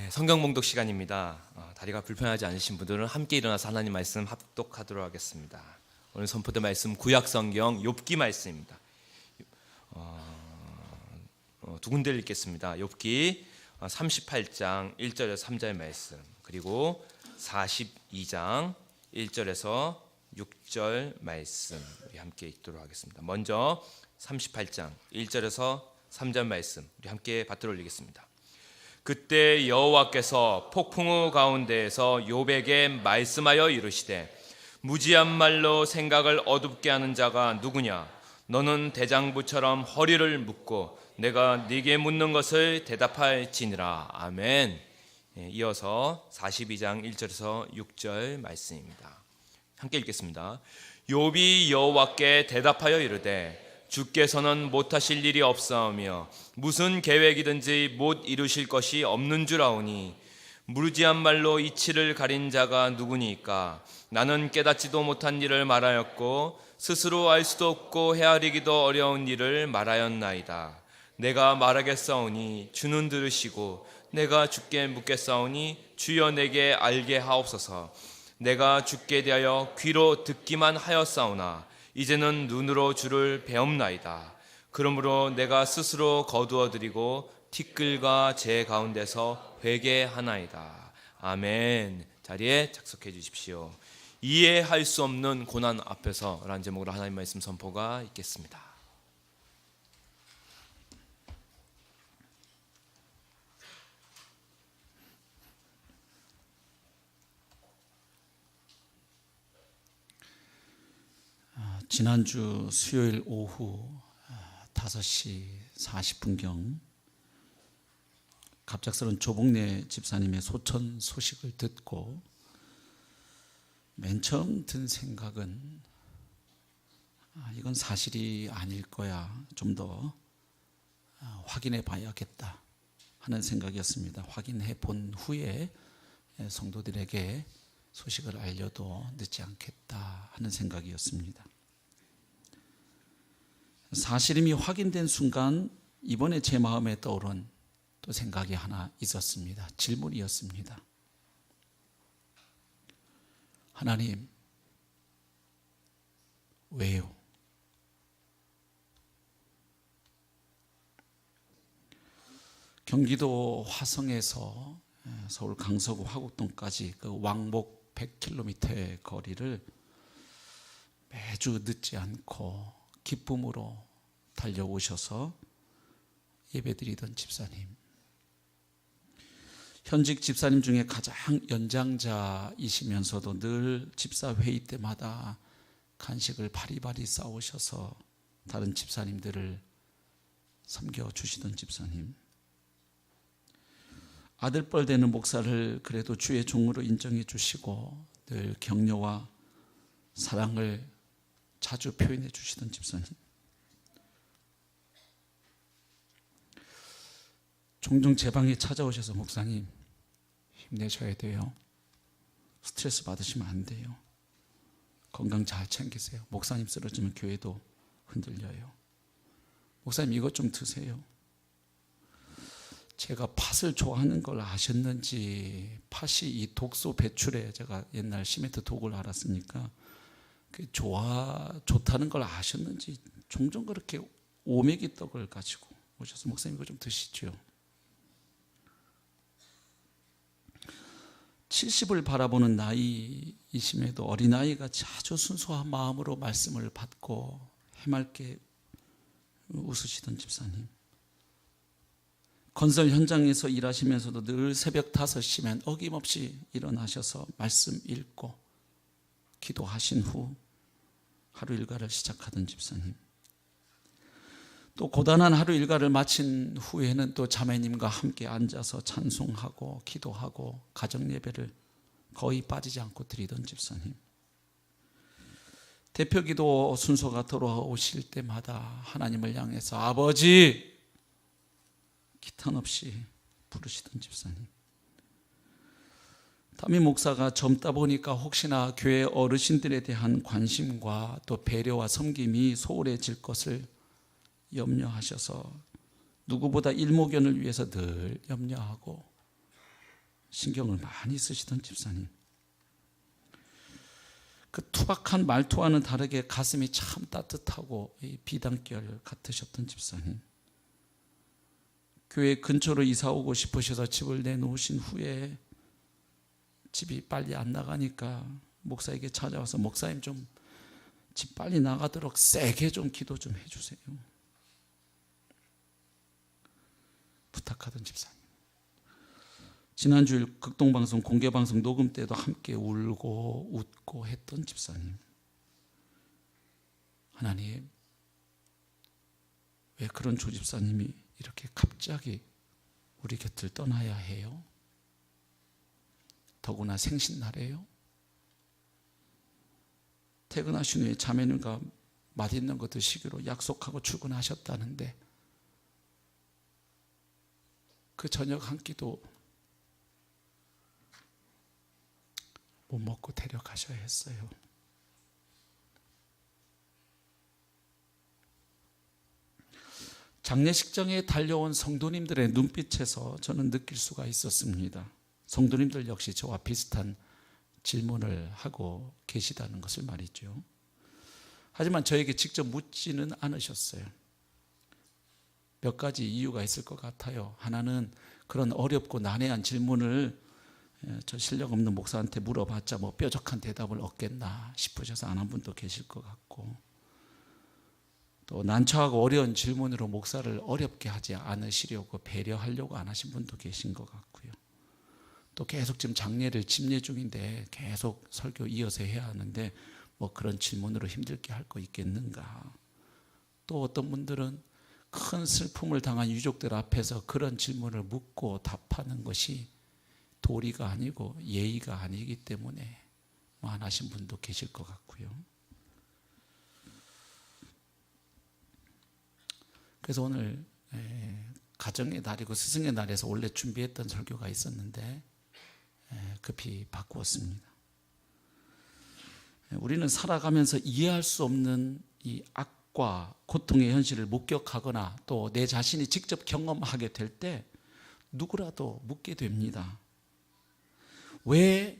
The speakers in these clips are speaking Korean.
성경 봉독 시간입니다. 다리가 불편하지 않으신 분들은 함께 일어나서 하나님 말씀 합독하도록 하겠습니다. 오늘 선포될 말씀 구약 성경 욥기 말씀입니다. 두 군데를 읽겠습니다. 욥기 38장 1절에서 3절 말씀, 그리고 42장 1절에서 6절 말씀 우리 함께 읽도록 하겠습니다. 먼저 38장 1절에서 3절 말씀 우리 함께 받들어 올리겠습니다. 그때 여호와께서 폭풍우 가운데에서 욥에게 말씀하여 이르시되, 무지한 말로 생각을 어둡게 하는 자가 누구냐? 너는 대장부처럼 허리를 묶고 내가 네게 묻는 것을 대답할지니라. 아멘. 이어서 42장 1절에서 6절 말씀입니다. 함께 읽겠습니다. 욥이 여호와께 대답하여 이르되, 주께서는 못하실 일이 없사오며 무슨 계획이든지 못 이루실 것이 없는 줄 아오니, 무지한 말로 이치를 가린 자가 누구니까? 나는 깨닫지도 못한 일을 말하였고 스스로 알 수도 없고 헤아리기도 어려운 일을 말하였나이다. 내가 말하겠사오니 주는 들으시고 내가 주께 묻겠사오니 주여 내게 알게 하옵소서. 내가 주께 대하여 귀로 듣기만 하였사오나 이제는 눈으로 주를 배움나이다. 그러므로 내가 스스로 거두어드리고 티끌과 재 가운데서 회개하나이다. 아멘. 자리에 착석해 주십시오. 이해할 수 없는 고난 앞에서 라는 제목으로 하나님 말씀 선포가 있겠습니다. 지난주 수요일 오후 5시 40분경 갑작스러운 조복래 집사님의 소천 소식을 듣고 맨 처음 든 생각은 이건 사실이 아닐 거야, 좀 더 확인해 봐야겠다 하는 생각이었습니다. 확인해 본 후에 성도들에게 소식을 알려도 늦지 않겠다 하는 생각이었습니다. 사실임이 확인된 순간 이번에 제 마음에 떠오른 또 생각이 하나 있었습니다. 질문이었습니다. 하나님, 왜요? 경기도 화성에서 서울 강서구 화곡동까지 그 왕복 100km의 거리를 매주 늦지 않고 기쁨으로 달려오셔서 예배드리던 집사님, 현직 집사님 중에 가장 연장자이시면서도 늘 집사 회의 때마다 간식을 바리바리 싸오셔서 다른 집사님들을 섬겨주시던 집사님, 아들뻘 되는 목사를 그래도 주의 종으로 인정해 주시고 늘 격려와 사랑을 자주 표현해 주시던 집사님, 종종 제 방에 찾아오셔서 목사님 힘내셔야 돼요. 스트레스 받으시면 안 돼요. 건강 잘 챙기세요. 목사님 쓰러지면 교회도 흔들려요. 목사님 이것 좀 드세요. 제가 팥을 좋아하는 걸 아셨는지, 팥이 이 독소 배출에 제가 옛날 시멘트 독을 알았으니까 좋다는 걸 아셨는지 종종 그렇게 오메기 떡을 가지고 오셔서 목사님 이거 좀 드시죠. 70을 바라보는 나이이심에도 어린아이같이 아주 순수한 마음으로 말씀을 받고 해맑게 웃으시던 집사님, 건설 현장에서 일하시면서도 늘 새벽 5시면 어김없이 일어나셔서 말씀 읽고 기도하신 후 하루 일과를 시작하던 집사님, 또 고단한 하루 일과를 마친 후에는 또 자매님과 함께 앉아서 찬송하고 기도하고 가정 예배를 거의 빠지지 않고 드리던 집사님, 대표기도 순서가 돌아오실 때마다 하나님을 향해서 아버지 기탄 없이 부르시던 집사님, 담임 목사가 젊다 보니까 혹시나 교회 어르신들에 대한 관심과 또 배려와 섬김이 소홀해질 것을 염려하셔서 누구보다 일목연을 위해서 늘 염려하고 신경을 많이 쓰시던 집사님. 그 투박한 말투와는 다르게 가슴이 참 따뜻하고 비단결 같으셨던 집사님. 교회 근처로 이사 오고 싶으셔서 집을 내놓으신 후에 집이 빨리 안 나가니까 목사에게 찾아와서 목사님 좀 집 빨리 나가도록 세게 좀 기도 좀 해주세요. 부탁하던 집사님. 지난주일 극동방송 공개방송 녹음 때도 함께 울고 웃고 했던 집사님. 하나님, 왜 그런 조 집사님이 이렇게 갑자기 우리 곁을 떠나야 해요? 더구나 생신날에요? 퇴근하신 후에 자매님과 맛있는 거 드시기로 약속하고 출근하셨다는데 그 저녁 한 끼도 못 먹고 데려가셔야 했어요. 장례식장에 달려온 성도님들의 눈빛에서 저는 느낄 수가 있었습니다. 성도님들 역시 저와 비슷한 질문을 하고 계시다는 것을 말이죠. 하지만 저에게 직접 묻지는 않으셨어요. 몇 가지 이유가 있을 것 같아요. 하나는 그런 어렵고 난해한 질문을 저 실력 없는 목사한테 물어봤자 뭐 뾰족한 대답을 얻겠나 싶으셔서 안 한 분도 계실 것 같고, 또 난처하고 어려운 질문으로 목사를 어렵게 하지 않으시려고 배려하려고 안 하신 분도 계신 것 같고요. 또 계속 지금 장례를 집례 중인데 계속 설교 이어서 해야 하는데 뭐 그런 질문으로 힘들게 할 거 있겠는가. 또 어떤 분들은 큰 슬픔을 당한 유족들 앞에서 그런 질문을 묻고 답하는 것이 도리가 아니고 예의가 아니기 때문에 뭐 안 하신 분도 계실 것 같고요. 그래서 오늘 가정의 날이고 스승의 날에서 원래 준비했던 설교가 있었는데 급히 바꾸었습니다. 우리는 살아가면서 이해할 수 없는 이 악과 고통의 현실을 목격하거나 또 내 자신이 직접 경험하게 될 때 누구라도 묻게 됩니다. 왜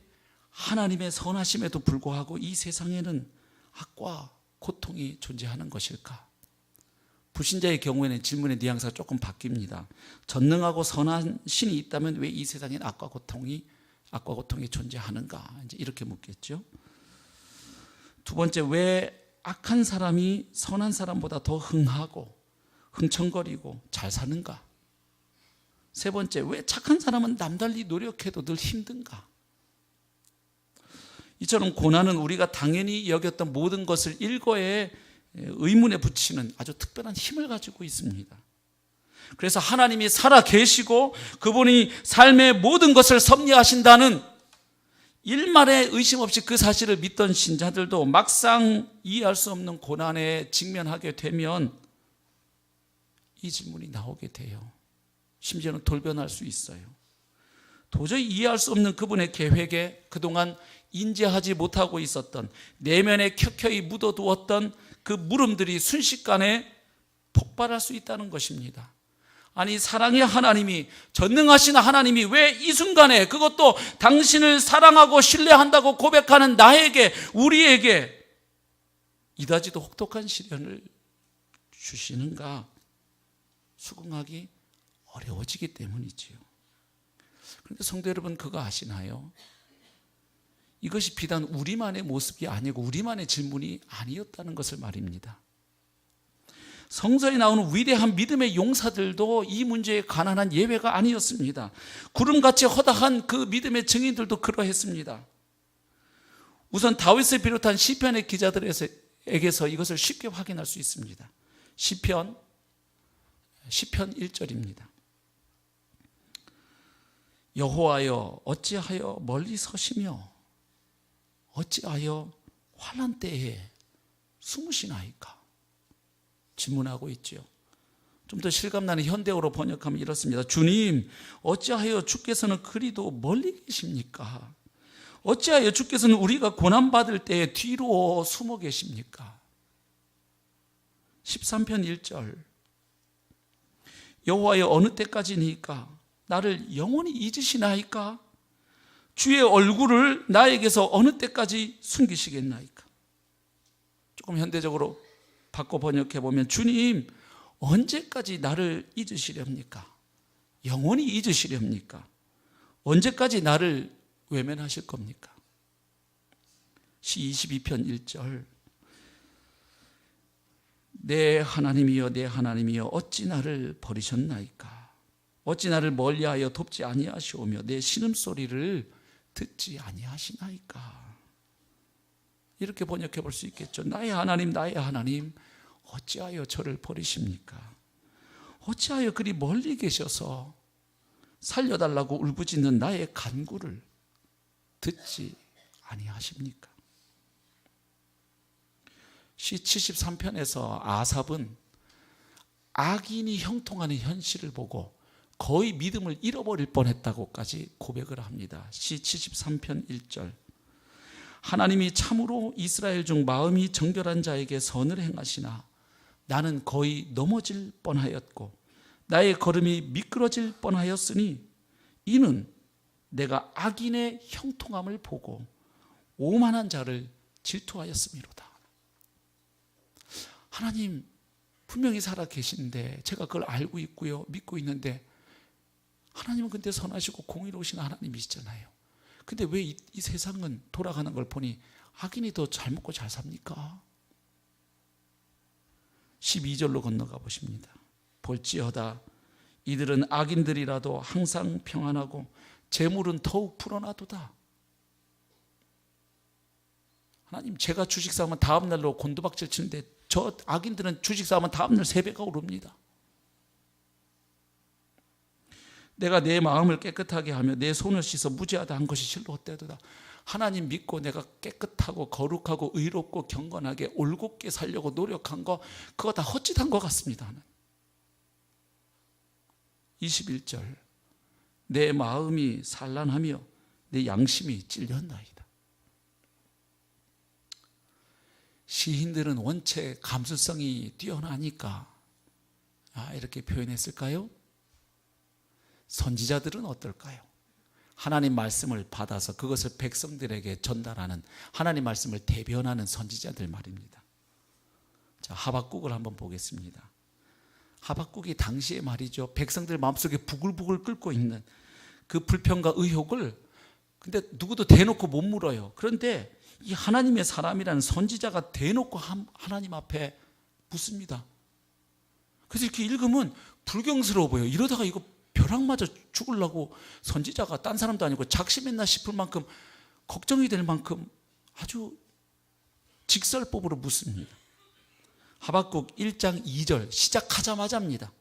하나님의 선하심에도 불구하고 이 세상에는 악과 고통이 존재하는 것일까? 불신자의 경우에는 질문의 뉘앙스가 조금 바뀝니다. 전능하고 선한 신이 있다면 왜 이 세상에는 악과 고통이 존재하는가? 이제 이렇게 묻겠죠. 두 번째, 왜 악한 사람이 선한 사람보다 더 흥하고 흥청거리고 잘 사는가? 세 번째, 왜 착한 사람은 남달리 노력해도 늘 힘든가? 이처럼 고난은 우리가 당연히 여겼던 모든 것을 일거에 의문에 붙이는 아주 특별한 힘을 가지고 있습니다. 그래서 하나님이 살아 계시고 그분이 삶의 모든 것을 섭리하신다는 일말의 의심 없이 그 사실을 믿던 신자들도 막상 이해할 수 없는 고난에 직면하게 되면 이 질문이 나오게 돼요. 심지어는 돌변할 수 있어요. 도저히 이해할 수 없는 그분의 계획에 그동안 인지하지 못하고 있었던 내면에 켜켜이 묻어두었던 그 물음들이 순식간에 폭발할 수 있다는 것입니다. 아니, 사랑의 하나님이, 전능하신 하나님이 왜 이 순간에, 그것도 당신을 사랑하고 신뢰한다고 고백하는 나에게, 우리에게 이다지도 혹독한 시련을 주시는가? 수긍하기 어려워지기 때문이지요. 그런데 성도 여러분, 그거 아시나요? 이것이 비단 우리만의 모습이 아니고 우리만의 질문이 아니었다는 것을 말입니다. 성서에 나오는 위대한 믿음의 용사들도 이 문제에 관한 한 예외가 아니었습니다. 구름같이 허다한 그 믿음의 증인들도 그러했습니다. 우선 다윗을 비롯한 시편의 기자들에게서 이것을 쉽게 확인할 수 있습니다. 시편 1절입니다. 여호와여, 어찌하여 멀리 서시며 어찌하여 환난 때에 숨으시나이까? 질문하고 있죠. 좀 더 실감나는 현대어로 번역하면 이렇습니다. 주님, 어찌하여 주께서는 그리도 멀리 계십니까? 어찌하여 주께서는 우리가 고난받을 때에 뒤로 숨어 계십니까? 13편 1절, 여호와여, 어느 때까지니까? 나를 영원히 잊으시나이까? 주의 얼굴을 나에게서 어느 때까지 숨기시겠나이까? 조금 현대적으로 바꿔 번역해 보면, 주님 언제까지 나를 잊으시렵니까? 영원히 잊으시렵니까? 언제까지 나를 외면하실 겁니까? 시 22편 1절, 내 하나님이여 내 하나님이여 어찌 나를 버리셨나이까? 어찌 나를 멀리하여 돕지 아니하시오며 내 신음소리를 듣지 아니하시나이까? 이렇게 번역해 볼 수 있겠죠. 나의 하나님 나의 하나님 어찌하여 저를 버리십니까? 어찌하여 그리 멀리 계셔서 살려달라고 울부짖는 나의 간구를 듣지 아니하십니까? 시 73편에서 아삽은 악인이 형통하는 현실을 보고 거의 믿음을 잃어버릴 뻔했다고까지 고백을 합니다. 시 73편 1절, 하나님이 참으로 이스라엘 중 마음이 정결한 자에게 선을 행하시나 나는 거의 넘어질 뻔하였고 나의 걸음이 미끄러질 뻔하였으니 이는 내가 악인의 형통함을 보고 오만한 자를 질투하였음이로다. 하나님 분명히 살아 계신데 제가 그걸 알고 있고요, 믿고 있는데 하나님은 근데 선하시고 공의로우신 하나님이시잖아요. 근데 왜 이 세상은 돌아가는 걸 보니 악인이 더 잘 먹고 잘 삽니까? 12절로 건너가 보십니다. 볼지어다 이들은 악인들이라도 항상 평안하고 재물은 더욱 불어나도다. 하나님, 제가 주식 사면 다음 날로 곤두박질 치는데 저 악인들은 주식 사면 다음 날 3배가 오릅니다. 내가 내 마음을 깨끗하게 하며 내 손을 씻어 무죄하다 한 것이 실로 헛되도다. 하나님 믿고 내가 깨끗하고 거룩하고 의롭고 경건하게 올곧게 살려고 노력한 거, 그거 다 헛짓한 것 같습니다. 21절, 내 마음이 산란하며 내 양심이 찔렸나이다. 시인들은 원체 감수성이 뛰어나니까 이렇게 표현했을까요? 선지자들은 어떨까요? 하나님 말씀을 받아서 그것을 백성들에게 전달하는, 하나님 말씀을 대변하는 선지자들 말입니다. 자, 하박국을 한번 보겠습니다. 하박국이 당시에 말이죠, 백성들 마음속에 부글부글 끓고 있는 그 불평과 의혹을 근데 누구도 대놓고 못 물어요. 그런데 이 하나님의 사람이라는 선지자가 대놓고 하나님 앞에 묻습니다. 그래서 이렇게 읽으면 불경스러워 보여요. 이러다가 이거 벼락 맞아 죽으려고 선지자가 딴 사람도 아니고 작심했나 싶을 만큼, 걱정이 될 만큼 아주 직설법으로 묻습니다. 하박국 1장 2절 시작하자마자입니다.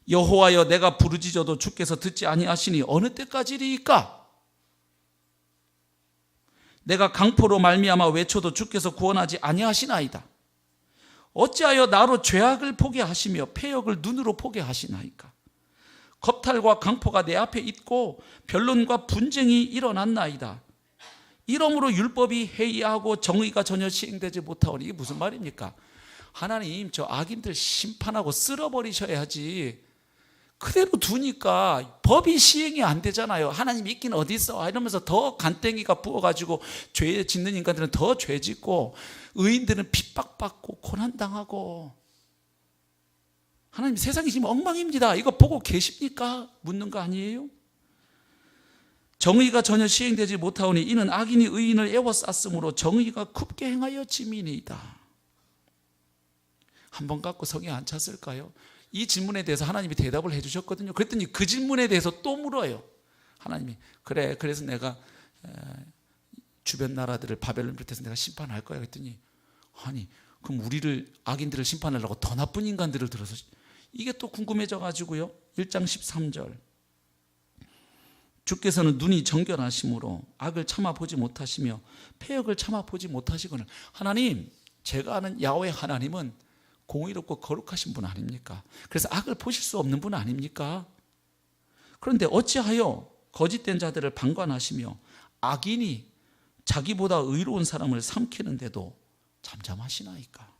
여호와여 내가 부르짖어도 주께서 듣지 아니하시니 어느 때까지리이까? 내가 강포로 말미암아 외쳐도 주께서 구원하지 아니하시나이다. 어찌하여 나로 죄악을 보게 하시며 패역을 눈으로 보게 하시나이까? 겁탈과 강포가 내 앞에 있고 변론과 분쟁이 일어났나이다. 이러므로 율법이 해이하고 정의가 전혀 시행되지 못하오니. 이게 무슨 말입니까? 하나님, 저 악인들 심판하고 쓸어버리셔야지 그대로 두니까 법이 시행이 안 되잖아요. 하나님 있긴 어디 있어 이러면서 더 간땡이가 부어가지고 죄 짓는 인간들은 더 죄 짓고 의인들은 핍박받고 고난당하고. 하나님, 세상이 지금 엉망입니다. 이거 보고 계십니까? 묻는 거 아니에요? 정의가 전혀 시행되지 못하오니 이는 악인이 의인을 애워쌌으므로 정의가 굽게 행하여 짐이니이다. 한 번 갖고 성에 안 찼을까요? 이 질문에 대해서 하나님이 대답을 해주셨거든요. 그랬더니 그 질문에 대해서 또 물어요. 하나님이, 그래, 그래서 내가 주변 나라들을 바벨론 비롯해서 내가 심판할 거야. 그랬더니, 아니 그럼 우리를, 악인들을 심판하려고 더 나쁜 인간들을 들어서, 이게 또 궁금해져 가지고요. 1장 13절, 주께서는 눈이 정결하심으로 악을 참아보지 못하시며 패역을 참아보지 못하시거늘. 하나님, 제가 아는 야훼 하나님은 공의롭고 거룩하신 분 아닙니까? 그래서 악을 보실 수 없는 분 아닙니까? 그런데 어찌하여 거짓된 자들을 방관하시며 악인이 자기보다 의로운 사람을 삼키는데도 잠잠하시나이까?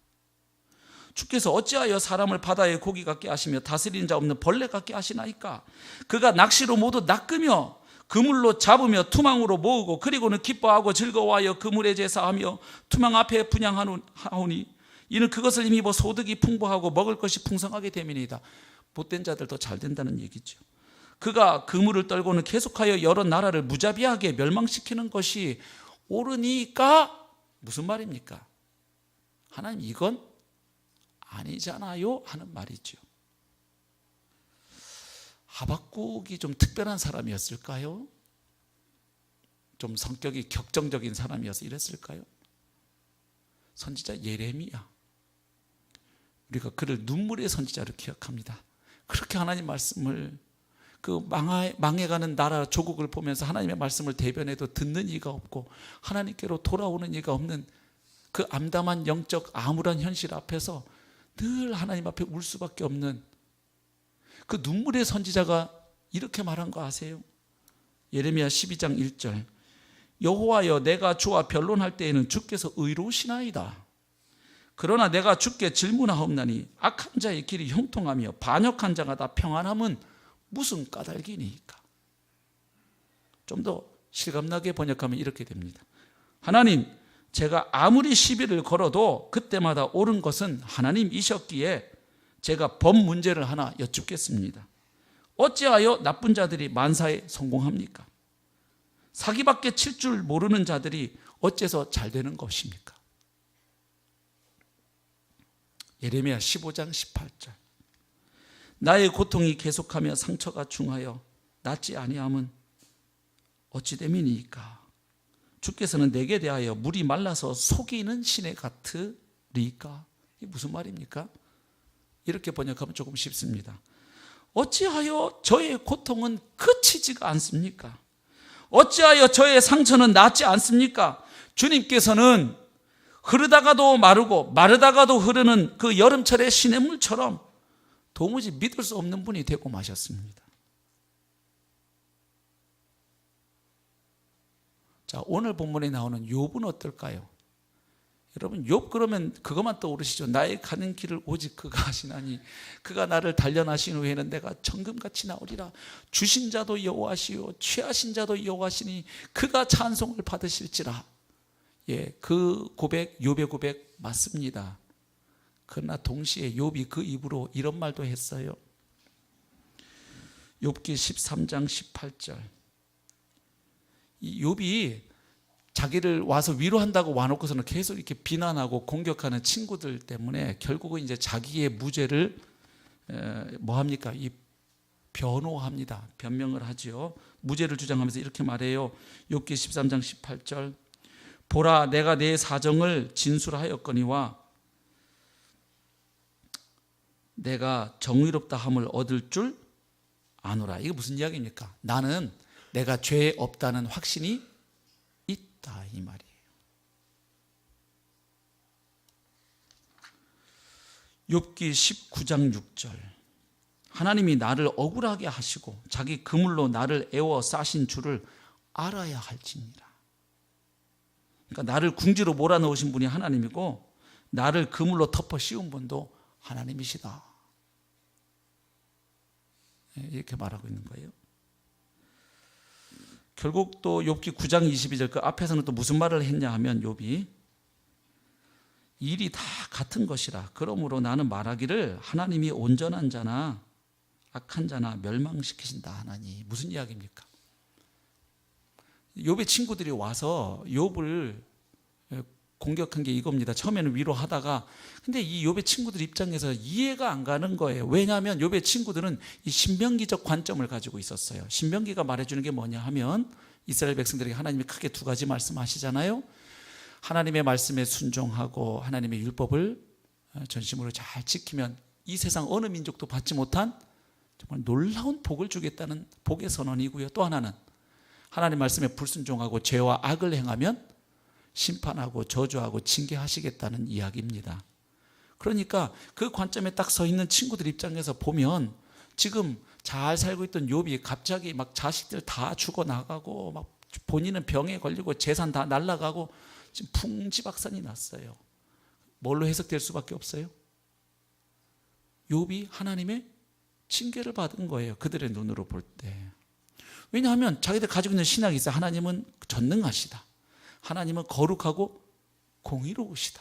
주께서 어찌하여 사람을 바다의 고기 같게 하시며 다스리는 자 없는 벌레 같게 하시나이까? 그가 낚시로 모두 낚으며 그물로 잡으며 투망으로 모으고 그리고는 기뻐하고 즐거워하여 그물에 제사하며 투망 앞에 분향하오니 이는 그것을 힘입어 소득이 풍부하고 먹을 것이 풍성하게 됨이니이다. 못된 자들도 잘 된다는 얘기죠. 그가 그물을 떨고는 계속하여 여러 나라를 무자비하게 멸망시키는 것이 옳으니까 무슨 말입니까? 하나님 이건 아니잖아요 하는 말이죠. 하박국이 좀 특별한 사람이었을까요? 좀 성격이 격정적인 사람이어서 이랬을까요? 선지자 예레미야, 우리가 그를 눈물의 선지자로 기억합니다. 그렇게 하나님 말씀을 그 망해가는 나라 조국을 보면서 하나님의 말씀을 대변해도 듣는 이가 없고 하나님께로 돌아오는 이가 없는 그 암담한 영적 암울한 현실 앞에서 늘 하나님 앞에 울 수밖에 없는 그 눈물의 선지자가 이렇게 말한 거 아세요? 예레미야 12장 1절 여호와여 내가 주와 변론할 때에는 주께서 의로우시나이다. 그러나 내가 주께 질문하옵나니 악한 자의 길이 형통하며 반역한 자가 다 평안함은 무슨 까닭이니까. 좀 더 실감나게 번역하면 이렇게 됩니다. 하나님, 제가 아무리 시비를 걸어도 그때마다 옳은 것은 하나님이셨기에 제가 법 문제를 하나 여쭙겠습니다. 어찌하여 나쁜 자들이 만사에 성공합니까? 사기밖에 칠 줄 모르는 자들이 어째서 잘 되는 것입니까? 예레미야 15장 18절 나의 고통이 계속하며 상처가 중하여 낫지 아니함은 어찌 됨이니까? 주께서는 내게 대하여 물이 말라서 속이는 시내 같으리까? 이게 무슨 말입니까? 이렇게 번역하면 조금 쉽습니다. 어찌하여 저의 고통은 그치지가 않습니까? 어찌하여 저의 상처는 낫지 않습니까? 주님께서는 흐르다가도 마르고 마르다가도 흐르는 그 여름철의 시냇물처럼 도무지 믿을 수 없는 분이 되고 마셨습니다. 자, 오늘 본문에 나오는 욥은 어떨까요? 여러분, 욥 그러면 그것만 떠오르시죠. 나의 가는 길을 오직 그가 하시나니 그가 나를 단련하신 후에는 내가 정금같이 나오리라. 주신 자도 여호와시요 취하신 자도 여호와시니 그가 찬송을 받으실지라. 예, 그 고백, 욥의 고백 맞습니다. 그러나 동시에 욥이 그 입으로 이런 말도 했어요. 욥기 13장 18절 이 욥이 자기를 와서 위로한다고 와놓고서는 계속 이렇게 비난하고 공격하는 친구들 때문에 결국은 이제 자기의 무죄를 뭐합니까? 이 변호합니다. 변명을 하지요. 무죄를 주장하면서 이렇게 말해요. 욥기 13장 18절 보라 내가 내 사정을 진술하였거니와 내가 정의롭다 함을 얻을 줄 아노라. 이게 무슨 이야기입니까? 나는 내가 죄 없다는 확신이 있다 이 말이에요. 욥기 19장 6절 하나님이 나를 억울하게 하시고 자기 그물로 나를 애워 싸신 줄을 알아야 할지니라. 그러니까 나를 궁지로 몰아넣으신 분이 하나님이고 나를 그물로 덮어 씌운 분도 하나님이시다. 이렇게 말하고 있는 거예요. 결국 또 욥기 9장 22절 그 앞에서는 또 무슨 말을 했냐 하면 욥이 일이 다 같은 것이라 그러므로 나는 말하기를 하나님이 온전한 자나 악한 자나 멸망시키신다 하나니. 무슨 이야기입니까? 욥의 친구들이 와서 욥을 공격한 게 이겁니다. 처음에는 위로하다가 근데 이 욥의 친구들 입장에서 이해가 안 가는 거예요. 왜냐하면 욥의 친구들은 이 신명기적 관점을 가지고 있었어요. 신명기가 말해주는 게 뭐냐 하면 이스라엘 백성들에게 하나님이 크게 두 가지 말씀하시잖아요. 하나님의 말씀에 순종하고 하나님의 율법을 전심으로 잘 지키면 이 세상 어느 민족도 받지 못한 정말 놀라운 복을 주겠다는 복의 선언이고요. 또 하나는 하나님 말씀에 불순종하고 죄와 악을 행하면 심판하고 저주하고 징계하시겠다는 이야기입니다. 그러니까 그 관점에 딱 서 있는 친구들 입장에서 보면 지금 잘 살고 있던 욥이 갑자기 막 자식들 다 죽어나가고 막 본인은 병에 걸리고 재산 다 날아가고 지금 풍지박산이 났어요. 뭘로 해석될 수밖에 없어요? 욥이 하나님의 징계를 받은 거예요. 그들의 눈으로 볼 때. 왜냐하면 자기들 가지고 있는 신학이 있어요. 하나님은 전능하시다. 하나님은 거룩하고 공의로우시다.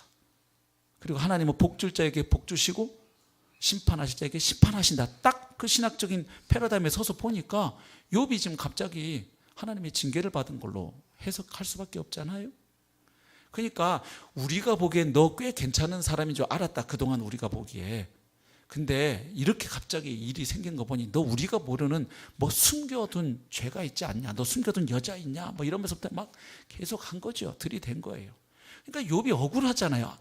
그리고 하나님은 복줄 자에게 복주시고 심판하실 자에게 심판하신다. 딱 그 신학적인 패러다임에 서서 보니까 욥이 지금 갑자기 하나님의 징계를 받은 걸로 해석할 수밖에 없잖아요. 그러니까 우리가 보기엔 너 꽤 괜찮은 사람인 줄 알았다. 그동안 우리가 보기에. 근데 이렇게 갑자기 일이 생긴 거 보니 너 우리가 모르는 뭐 숨겨둔 죄가 있지 않냐, 너 숨겨둔 여자 있냐, 뭐 이러면서부터 막 계속 한 거죠. 들이댄 거예요. 그러니까 욥이 억울하잖아요.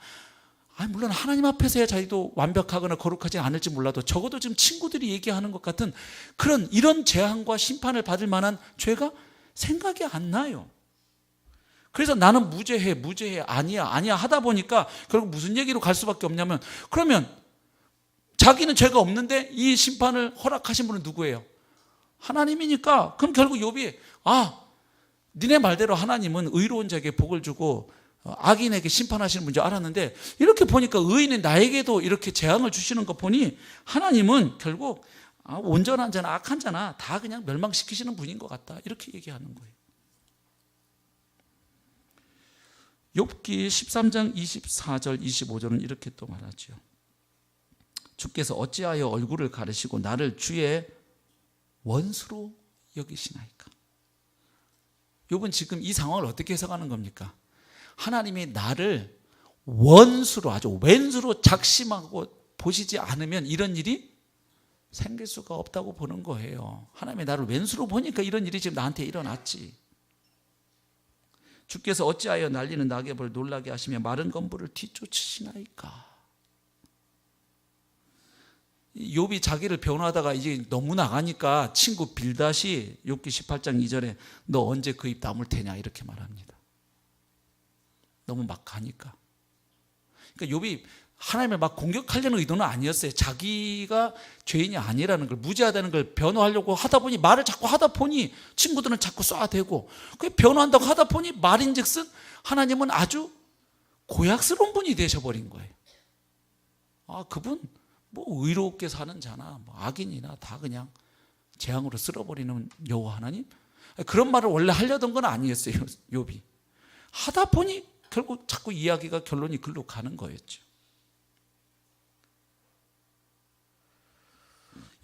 물론 하나님 앞에서야 자기도 완벽하거나 거룩하지 않을지 몰라도 적어도 지금 친구들이 얘기하는 것 같은 이런 재앙과 심판을 받을 만한 죄가 생각이 안 나요. 그래서 나는 무죄해, 아니야 하다 보니까 결국 무슨 얘기로 갈 수밖에 없냐면, 그러면 자기는 죄가 없는데 이 심판을 허락하신 분은 누구예요? 하나님이니까. 그럼 결국 욥이 니네 말대로 하나님은 의로운 자에게 복을 주고 악인에게 심판하시는 분인 줄 알았는데, 이렇게 보니까 의인은 나에게도 이렇게 재앙을 주시는 거 보니 하나님은 결국 온전한 자나 악한 자나 다 그냥 멸망시키시는 분인 것 같다, 이렇게 얘기하는 거예요. 욥기 13장 24절 25절은 이렇게 또 말하죠. 주께서 어찌하여 얼굴을 가리시고 나를 주의 원수로 여기시나이까. 욥은 지금 이 상황을 어떻게 해석하는 겁니까? 하나님이 나를 원수로, 아주 왼수로 작심하고 보시지 않으면 이런 일이 생길 수가 없다고 보는 거예요. 하나님이 나를 왼수로 보니까 이런 일이 지금 나한테 일어났지. 주께서 어찌하여 날리는 낙엽을 놀라게 하시며 마른 건물을 뒤쫓으시나이까. 욥이 자기를 변호하다가 이제 너무 나가니까 친구 빌닷이 욥기 18장 2절에 너 언제 그 입 다물 테냐 이렇게 말합니다. 너무 막 가니까. 그러니까 욥이 하나님을 막 공격하려는 의도는 아니었어요. 자기가 죄인이 아니라는 걸, 무죄하다는 걸 변호하려고 하다 보니, 말을 자꾸 하다 보니 친구들은 자꾸 쏴대고, 그 변호한다고 하다 보니 말인즉슨 하나님은 아주 고약스러운 분이 되셔버린 거예요. 그분 뭐 의롭게 사는 자나 뭐 악인이나 다 그냥 재앙으로 쓸어버리는 여호와 하나님? 그런 말을 원래 하려던 건 아니었어요. 욥이 하다 보니 결국 자꾸 이야기가 결론이 글로 가는 거였죠.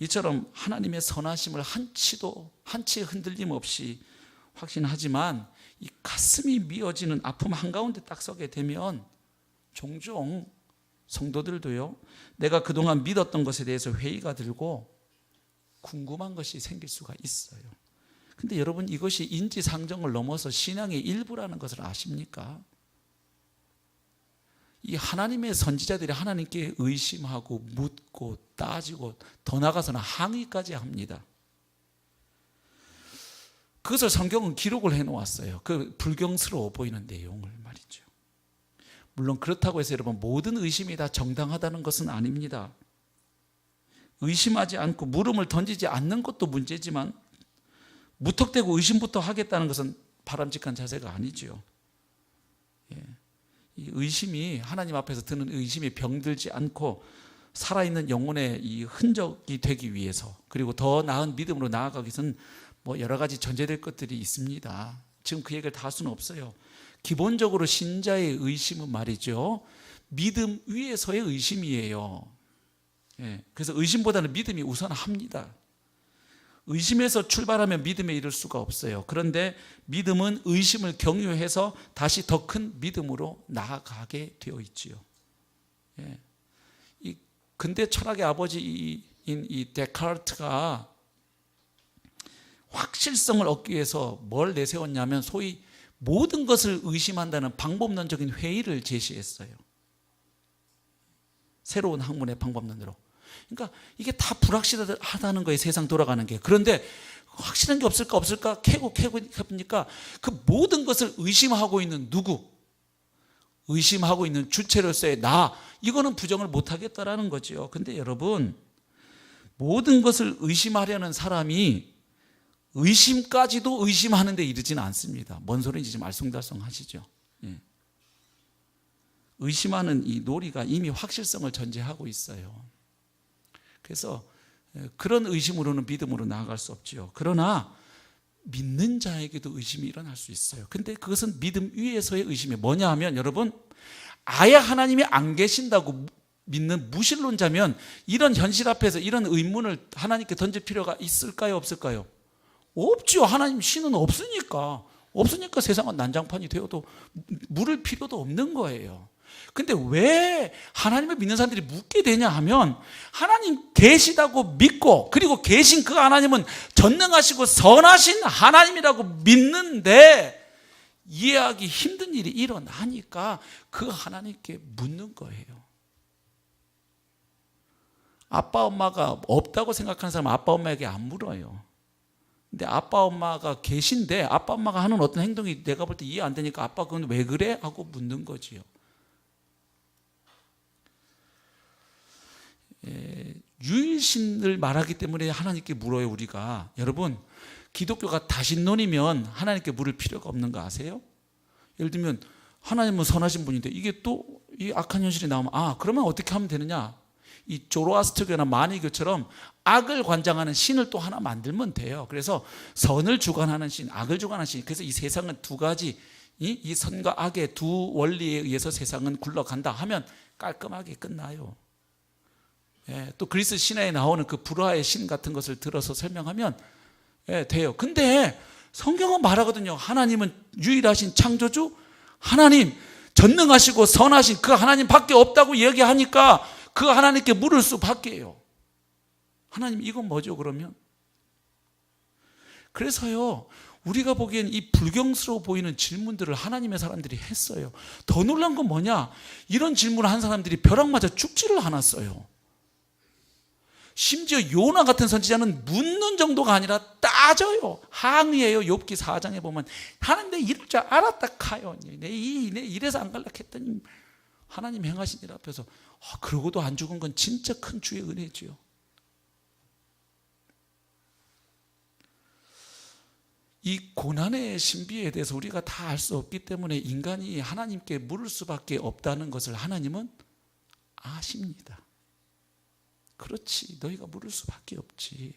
이처럼 하나님의 선하심을 한치의 흔들림 없이 확신하지만 이 가슴이 미어지는 아픔 한가운데 딱 서게 되면 종종 성도들도요, 내가 그동안 믿었던 것에 대해서 회의가 들고 궁금한 것이 생길 수가 있어요. 근데 여러분, 이것이 인지상정을 넘어서 신앙의 일부라는 것을 아십니까? 이 하나님의 선지자들이 하나님께 의심하고 묻고 따지고 더 나아가서는 항의까지 합니다. 그것을 성경은 기록을 해놓았어요. 그 불경스러워 보이는 내용을 말이죠. 물론 그렇다고 해서 여러분 모든 의심이 다 정당하다는 것은 아닙니다. 의심하지 않고 물음을 던지지 않는 것도 문제지만 무턱대고 의심부터 하겠다는 것은 바람직한 자세가 아니죠. 이 의심이, 하나님 앞에서 드는 의심이 병들지 않고 살아있는 영혼의 이 흔적이 되기 위해서, 그리고 더 나은 믿음으로 나아가기 위해서는 뭐 여러 가지 전제될 것들이 있습니다. 지금 그 얘기를 다 할 수는 없어요. 기본적으로 신자의 의심은 말이죠, 믿음 위에서의 의심이에요. 그래서 의심보다는 믿음이 우선합니다. 의심에서 출발하면 믿음에 이를 수가 없어요. 그런데 믿음은 의심을 경유해서 다시 더 큰 믿음으로 나아가게 되어 있지요. 이 근대 철학의 아버지인 이 데카르트가 확실성을 얻기 위해서 뭘 내세웠냐면 소위 모든 것을 의심한다는 방법론적인 회의를 제시했어요. 새로운 학문의 방법론으로. 그러니까 이게 다 불확실하다는 거예요, 세상 돌아가는 게. 그런데 확실한 게 없을까 캐고 해보니까 그 모든 것을 의심하고 있는 누구, 의심하고 있는 주체로서의 나, 이거는 부정을 못하겠다라는 거죠. 근데 여러분, 모든 것을 의심하려는 사람이 의심까지도 의심하는 데 이르지는 않습니다. 뭔 소리인지 좀 알쏭달쏭하시죠. 의심하는 이 논리가 이미 확실성을 전제하고 있어요. 그래서 그런 의심으로는 믿음으로 나아갈 수 없지요. 그러나 믿는 자에게도 의심이 일어날 수 있어요. 근데 그것은 믿음 위에서의 의심이 뭐냐 하면 여러분, 아예 하나님이 안 계신다고 믿는 무신론자면 이런 현실 앞에서 이런 의문을 하나님께 던질 필요가 있을까요, 없을까요? 없죠. 하나님 신은 없으니까 세상은 난장판이 되어도 물을 필요도 없는 거예요. 근데 왜 하나님을 믿는 사람들이 묻게 되냐 하면, 하나님 계시다고 믿고, 그리고 계신 그 하나님은 전능하시고 선하신 하나님이라고 믿는데 이해하기 힘든 일이 일어나니까 그 하나님께 묻는 거예요. 아빠 엄마가 없다고 생각하는 사람은 아빠 엄마에게 안 물어요. 근데 아빠 엄마가 계신데 아빠 엄마가 하는 어떤 행동이 내가 볼 때 이해 안 되니까 아빠 그건 왜 그래? 하고 묻는 거지요. 유일신을 말하기 때문에 하나님께 물어요. 우리가, 여러분, 기독교가 다신론이면 하나님께 물을 필요가 없는 거 아세요? 예를 들면 하나님은 선하신 분인데 이게 또 이 악한 현실이 나오면, 그러면 어떻게 하면 되느냐, 이 조로아스터교나 마니교처럼 악을 관장하는 신을 또 하나 만들면 돼요. 그래서 선을 주관하는 신, 악을 주관하는 신. 그래서 이 세상은 두 가지, 이 선과 악의 두 원리에 의해서 세상은 굴러간다 하면 깔끔하게 끝나요. 또 그리스 신화에 나오는 그 불화의 신 같은 것을 들어서 설명하면 돼요. 근데 성경은 말하거든요. 하나님은 유일하신 창조주, 하나님, 전능하시고 선하신 그 하나님 밖에 없다고 이야기하니까 그 하나님께 물을 수밖에요. 하나님, 이건 뭐죠 그러면? 그래서요, 우리가 보기엔 이 불경스러워 보이는 질문들을 하나님의 사람들이 했어요. 더 놀란 건 뭐냐, 이런 질문을 한 사람들이 벼락 맞아 죽지를 않았어요. 심지어 요나 같은 선지자는 묻는 정도가 아니라 따져요. 항의해요. 욥기 4장에 보면, 하나님 내 이럴 줄 알았다 카요. 내 이래서 안 갈라 했더니 하나님 행하신 일 앞에서 그러고도 안 죽은 건 진짜 큰 주의 은혜지요. 이 고난의 신비에 대해서 우리가 다 알 수 없기 때문에 인간이 하나님께 물을 수밖에 없다는 것을 하나님은 아십니다. 그렇지, 너희가 물을 수밖에 없지.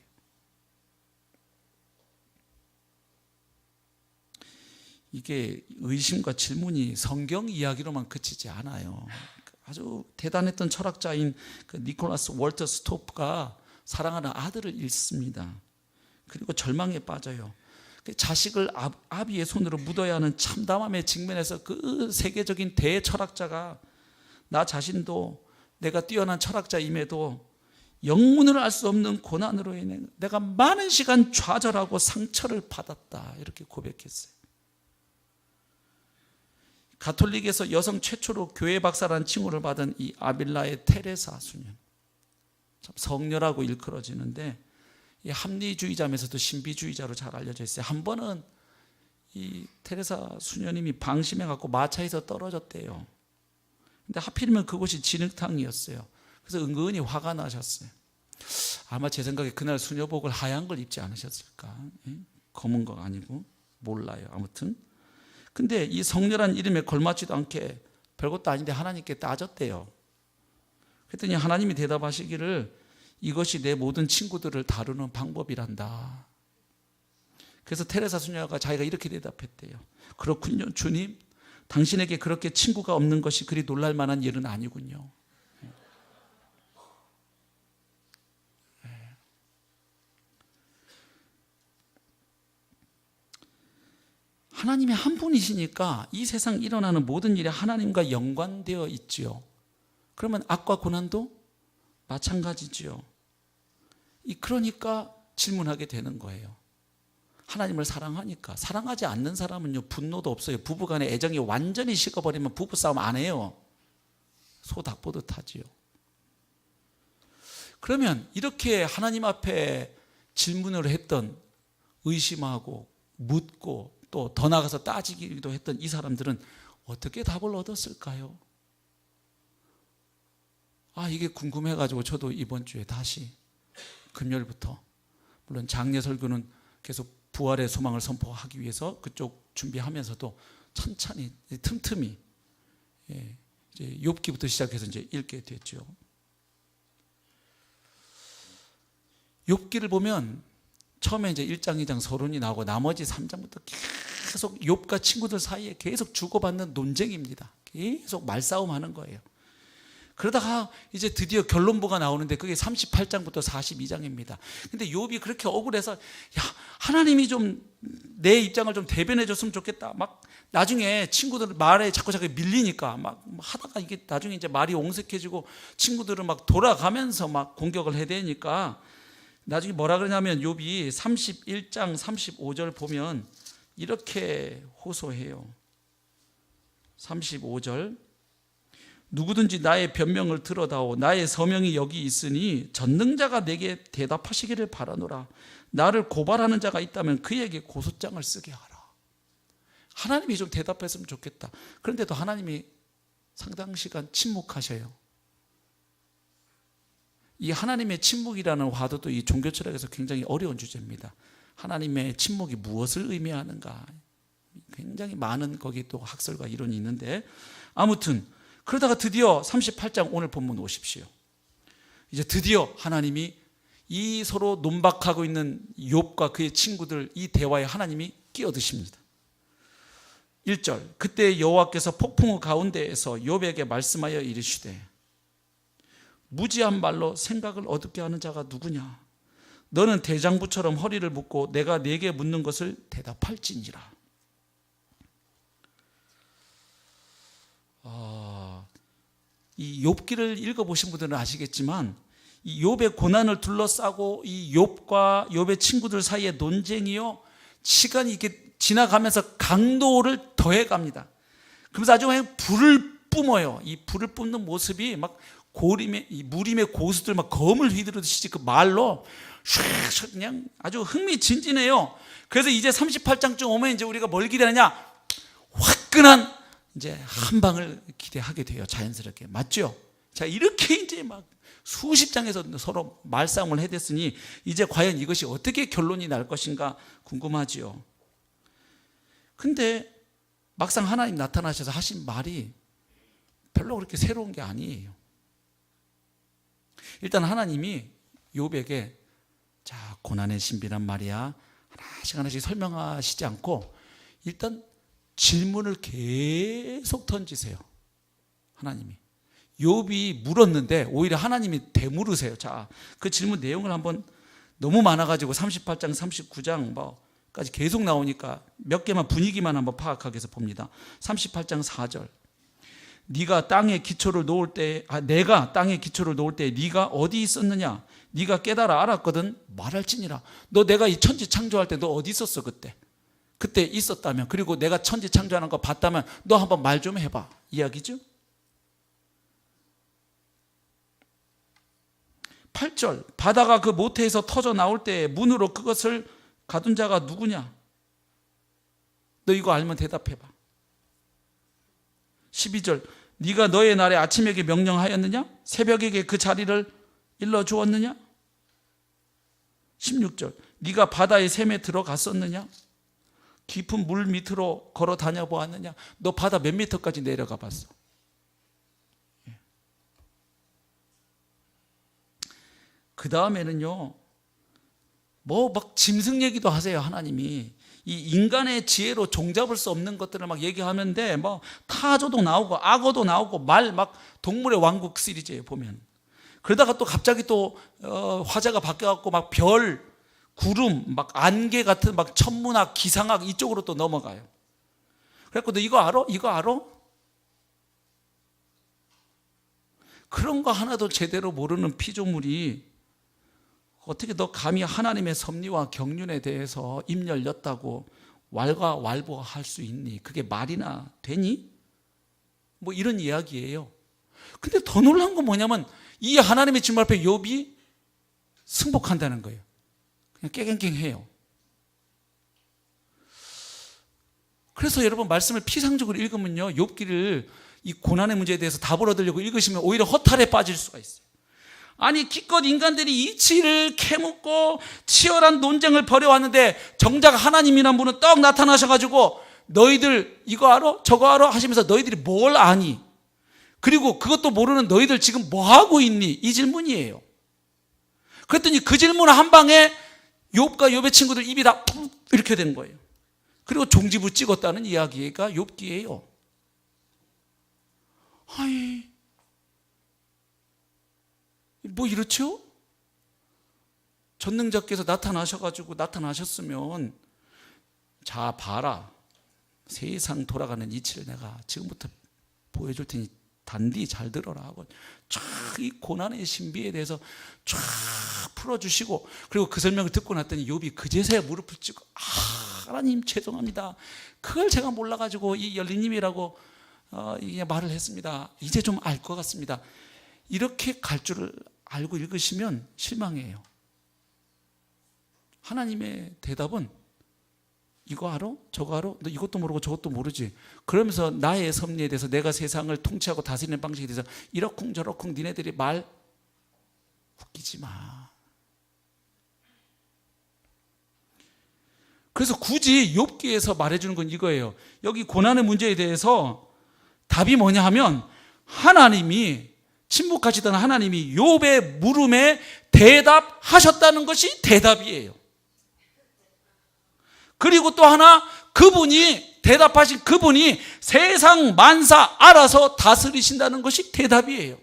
이게 의심과 질문이 성경 이야기로만 그치지 않아요. 아주 대단했던 철학자인 그 니콜라스 월터 스토프가 사랑하는 아들을 잃습니다. 그리고 절망에 빠져요. 자식을 아비의 손으로 묻어야 하는 참담함에 직면해서 그 세계적인 대철학자가, 나 자신도 내가 뛰어난 철학자임에도 영문을 알 수 없는 고난으로 인해 내가 많은 시간 좌절하고 상처를 받았다, 이렇게 고백했어요. 가톨릭에서 여성 최초로 교회 박사라는 칭호를 받은 이 아빌라의 테레사 수녀, 참 성녀라고 일컬어지는데 이 합리주의자면서도 신비주의자로 잘 알려져 있어요. 한 번은 이 테레사 수녀님이 방심해 갖고 마차에서 떨어졌대요. 근데 하필이면 그곳이 진흙탕이었어요. 그래서 은근히 화가 나셨어요. 아마 제 생각에 그날 수녀복을 하얀 걸 입지 않으셨을까? 검은 거 아니고, 몰라요. 아무튼 근데 이 성녀란 이름에 걸맞지도 않게 별것도 아닌데 하나님께 따졌대요. 그랬더니 하나님이 대답하시기를, 이것이 내 모든 친구들을 다루는 방법이란다. 그래서 테레사 수녀가 자기가 이렇게 대답했대요. 그렇군요, 주님. 당신에게 그렇게 친구가 없는 것이 그리 놀랄 만한 일은 아니군요. 하나님이 한 분이시니까 이 세상 일어나는 모든 일이 하나님과 연관되어 있지요. 그러면 악과 고난도 마찬가지지요. 그러니까 질문하게 되는 거예요. 하나님을 사랑하니까. 사랑하지 않는 사람은요, 분노도 없어요. 부부간의 애정이 완전히 식어버리면 부부싸움 안 해요. 소 닭 보듯 하지요. 그러면 이렇게 하나님 앞에 질문을 했던, 의심하고 묻고 또 더 나아가서 따지기도 했던 이 사람들은 어떻게 답을 얻었을까요? 이게 궁금해가지고 저도 이번 주에 다시 금요일부터, 물론 장례 설교는 계속 부활의 소망을 선포하기 위해서 그쪽 준비하면서도 천천히 틈틈이 이제 욥기부터 시작해서 이제 읽게 됐죠. 욥기를 보면 처음에 이제 1장, 2장 서론이 나오고 나머지 3장부터 계속 욥과 친구들 사이에 계속 주고받는 논쟁입니다. 계속 말싸움하는 거예요. 그러다가 이제 드디어 결론부가 나오는데 그게 38장부터 42장입니다. 근데 욥이 그렇게 억울해서 야, 하나님이 좀 내 입장을 좀 대변해 줬으면 좋겠다. 막 나중에 친구들 말에 자꾸 밀리니까 막 하다가 이게 나중에 이제 말이 옹색해지고 친구들은 막 돌아가면서 막 공격을 해대니까 나중에 뭐라 그러냐면 욥이 31장 35절 보면 이렇게 호소해요. 35절 누구든지 나의 변명을 들어다오 나의 서명이 여기 있으니 전능자가 내게 대답하시기를 바라노라. 나를 고발하는 자가 있다면 그에게 고소장을 쓰게 하라. 하나님이 좀 대답했으면 좋겠다. 그런데도 하나님이 상당 시간 침묵하셔요. 이 하나님의 침묵이라는 화두도 이 종교철학에서 굉장히 어려운 주제입니다. 하나님의 침묵이 무엇을 의미하는가 굉장히 많은 거기 또 학설과 이론이 있는데 아무튼 그러다가 드디어 38장 오늘 본문 오십시오. 이제 드디어 하나님이 이 서로 논박하고 있는 욥과 그의 친구들 이 대화에 하나님이 끼어드십니다. 1절 그때 여호와께서 폭풍우 가운데에서 욥에게 말씀하여 이르시되 무지한 말로 생각을 어둡게 하는 자가 누구냐? 너는 대장부처럼 허리를 묶고 내가 네게 묻는 것을 대답할지니라. 이 욥기를 읽어보신 분들은 아시겠지만 이 욥의 고난을 둘러싸고 이 욥과 욥의 친구들 사이의 논쟁이요 시간이 이렇게 지나가면서 강도를 더해갑니다. 그러면서 아주 그냥 불을 뿜어요. 이 불을 뿜는 모습이 막 고림의 이 무림의 고수들 막 검을 휘두르듯이 그 말로 슉 그냥 아주 흥미진진해요. 그래서 이제 38장쯤 오면 이제 우리가 뭘 기대하느냐? 화끈한 이제 한 방을 기대하게 돼요. 자연스럽게. 맞죠? 자, 이렇게 이제 막 수십 장에서 서로 말싸움을 해댔으니 이제 과연 이것이 어떻게 결론이 날 것인가 궁금하지요. 근데 막상 하나님 나타나셔서 하신 말이 별로 그렇게 새로운 게 아니에요. 일단 하나님이 욥에게 자, 고난의 신비란 말이야 하나씩 설명하시지 않고 일단 질문을 계속 던지세요. 하나님이 욥이 물었는데 오히려 하나님이 되물으세요. 자, 그 질문 내용을 한번 너무 많아가지고 38장 39장 뭐까지 계속 나오니까 몇 개만 분위기만 한번 파악하기 위해서 봅니다. 38장 4절 네가 땅에 기초를 놓을 때 내가 땅에 기초를 놓을 때 네가 어디 있었느냐? 네가 깨달아 알았거든 말할지니라. 너 내가 이 천지 창조할 때 너 어디 있었어 그때? 그때 있었다면 그리고 내가 천지 창조하는 거 봤다면 너 한번 말 좀 해봐 이야기죠. 8절 바다가 그 모태에서 터져 나올 때 문으로 그것을 가둔 자가 누구냐? 너 이거 알면 대답해봐. 12절 네가 너의 날에 아침에게 명령하였느냐? 새벽에게 그 자리를 일러주었느냐? 16절 네가 바다의 샘에 들어갔었느냐? 깊은 물 밑으로 걸어 다녀보았느냐? 너 바다 몇 미터까지 내려가 봤어? 그 다음에는요 뭐 막 짐승 얘기도 하세요. 하나님이 이 인간의 지혜로 종잡을 수 없는 것들을 막 얘기하는데 뭐 타조도 나오고 악어도 나오고 말 막 동물의 왕국 시리즈에 보면 그러다가 또 갑자기 또 화자가 바뀌어갖고 막 별, 구름, 막 안개 같은 막 천문학, 기상학 이쪽으로 또 넘어가요. 그래갖고 너 이거 알아? 이거 알아? 그런 거 하나도 제대로 모르는 피조물이 어떻게 너 감히 하나님의 섭리와 경륜에 대해서 입 열렸다고 왈가왈부할 수 있니? 그게 말이나 되니? 뭐 이런 이야기예요. 근데 더 놀라운 건 뭐냐면 이 하나님의 질문 앞에 욥이 승복한다는 거예요. 그냥 깨갱갱해요. 그래서 여러분 말씀을 피상적으로 읽으면요 욥기를 이 고난의 문제에 대해서 답을 얻으려고 읽으시면 오히려 허탈에 빠질 수가 있어요. 아니 기껏 인간들이 이치를 캐묻고 치열한 논쟁을 벌여왔는데 정작 하나님이란 분은 떡 나타나셔가지고 너희들 이거 알아? 저거 알아? 하시면서 너희들이 뭘 아니? 그리고 그것도 모르는 너희들 지금 뭐 하고 있니? 이 질문이에요. 그랬더니 그 질문 한 방에 욥과 욥의 친구들 입이 다 이렇게 된 거예요. 그리고 종지부 찍었다는 이야기가 욥기예요. 아이, 뭐 이렇죠? 전능자께서 나타나셨으면 자 봐라, 세상 돌아가는 이치를 내가 지금부터 보여줄 테니 단디 잘 들어라 하고 쫙 이 고난의 신비에 대해서 쫙 풀어주시고, 그리고 그 설명을 듣고 났더니 욥이 그제서야 무릎을 꿇고 하나님 죄송합니다, 그걸 제가 몰라가지고 이 열리님이라고 말을 했습니다. 이제 좀 알 것 같습니다. 이렇게 갈 줄을 알고 읽으시면 실망해요. 하나님의 대답은 이거 알아? 저거 알아? 너 이것도 모르고 저것도 모르지? 그러면서 나의 섭리에 대해서, 내가 세상을 통치하고 다스리는 방식에 대해서 이러쿵저러쿵 니네들이 말 웃기지 마. 그래서 굳이 욥기에서 말해주는 건 이거예요. 여기 고난의 문제에 대해서 답이 뭐냐 하면, 하나님이, 침묵하시던 하나님이 욥의 물음에 대답하셨다는 것이 대답이에요. 그리고 또 하나, 그분이, 대답하신 그분이 세상 만사 알아서 다스리신다는 것이 대답이에요.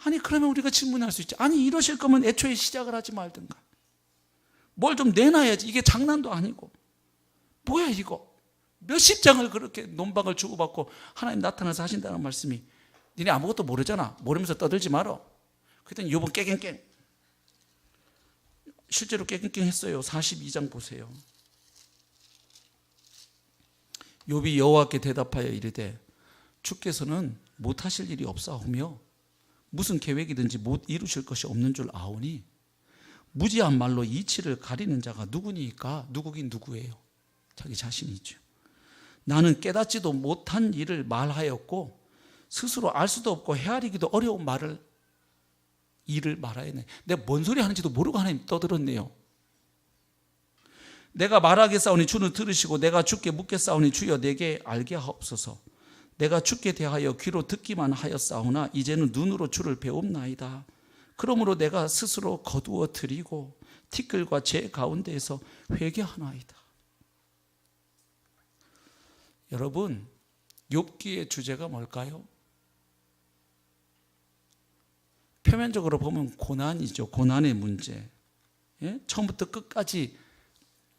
아니, 그러면 우리가 질문할 수 있죠. 아니, 이러실 거면 애초에 시작을 하지 말든가. 뭘 좀 내놔야지. 이게 장난도 아니고. 뭐야 이거. 몇십 장을 그렇게 논박을 주고받고 하나님 나타나서 하신다는 말씀이, 니네 아무것도 모르잖아. 모르면서 떠들지 말어. 그랬더니 욥은 깨갱깽. 실제로 깨갱깽 했어요. 42장 보세요. 욥이 여호와께 대답하여 이르되 주께서는 못하실 일이 없사오며 무슨 계획이든지 못 이루실 것이 없는 줄 아오니 무지한 말로 이치를 가리는 자가 누구니까? 누구긴 누구예요? 자기 자신이죠. 나는 깨닫지도 못한 일을 말하였고 스스로 알 수도 없고 헤아리기도 어려운 일을 말하였네. 내가 뭔 소리 하는지도 모르고 하나님 떠들었네요. 내가 말하겠사오니 주는 들으시고 내가 주께 묻겠사오니 주여 내게 알게 하옵소서. 내가 주께 대하여 귀로 듣기만 하였사오나 이제는 눈으로 주를 배웁나이다. 그러므로 내가 스스로 거두어 드리고 티끌과 제 가운데에서 회개하나이다. 여러분, 욥기의 주제가 뭘까요? 표면적으로 보면 고난이죠. 고난의 문제. 예? 처음부터 끝까지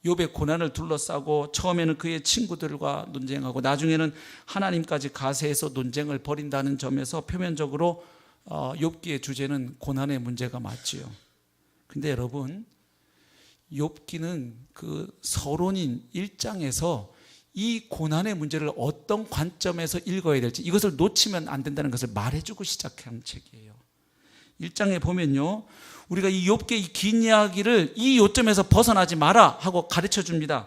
욥의 고난을 둘러싸고, 처음에는 그의 친구들과 논쟁하고 나중에는 하나님까지 가세해서 논쟁을 벌인다는 점에서 표면적으로 욥기의 주제는 고난의 문제가 맞지요. 근데 여러분, 욥기는 그 서론인 1장에서 이 고난의 문제를 어떤 관점에서 읽어야 될지, 이것을 놓치면 안 된다는 것을 말해주고 시작한 책이에요. 1장에 보면요, 우리가 이 욥기의 이 긴 이야기를 이 요점에서 벗어나지 마라 하고 가르쳐 줍니다.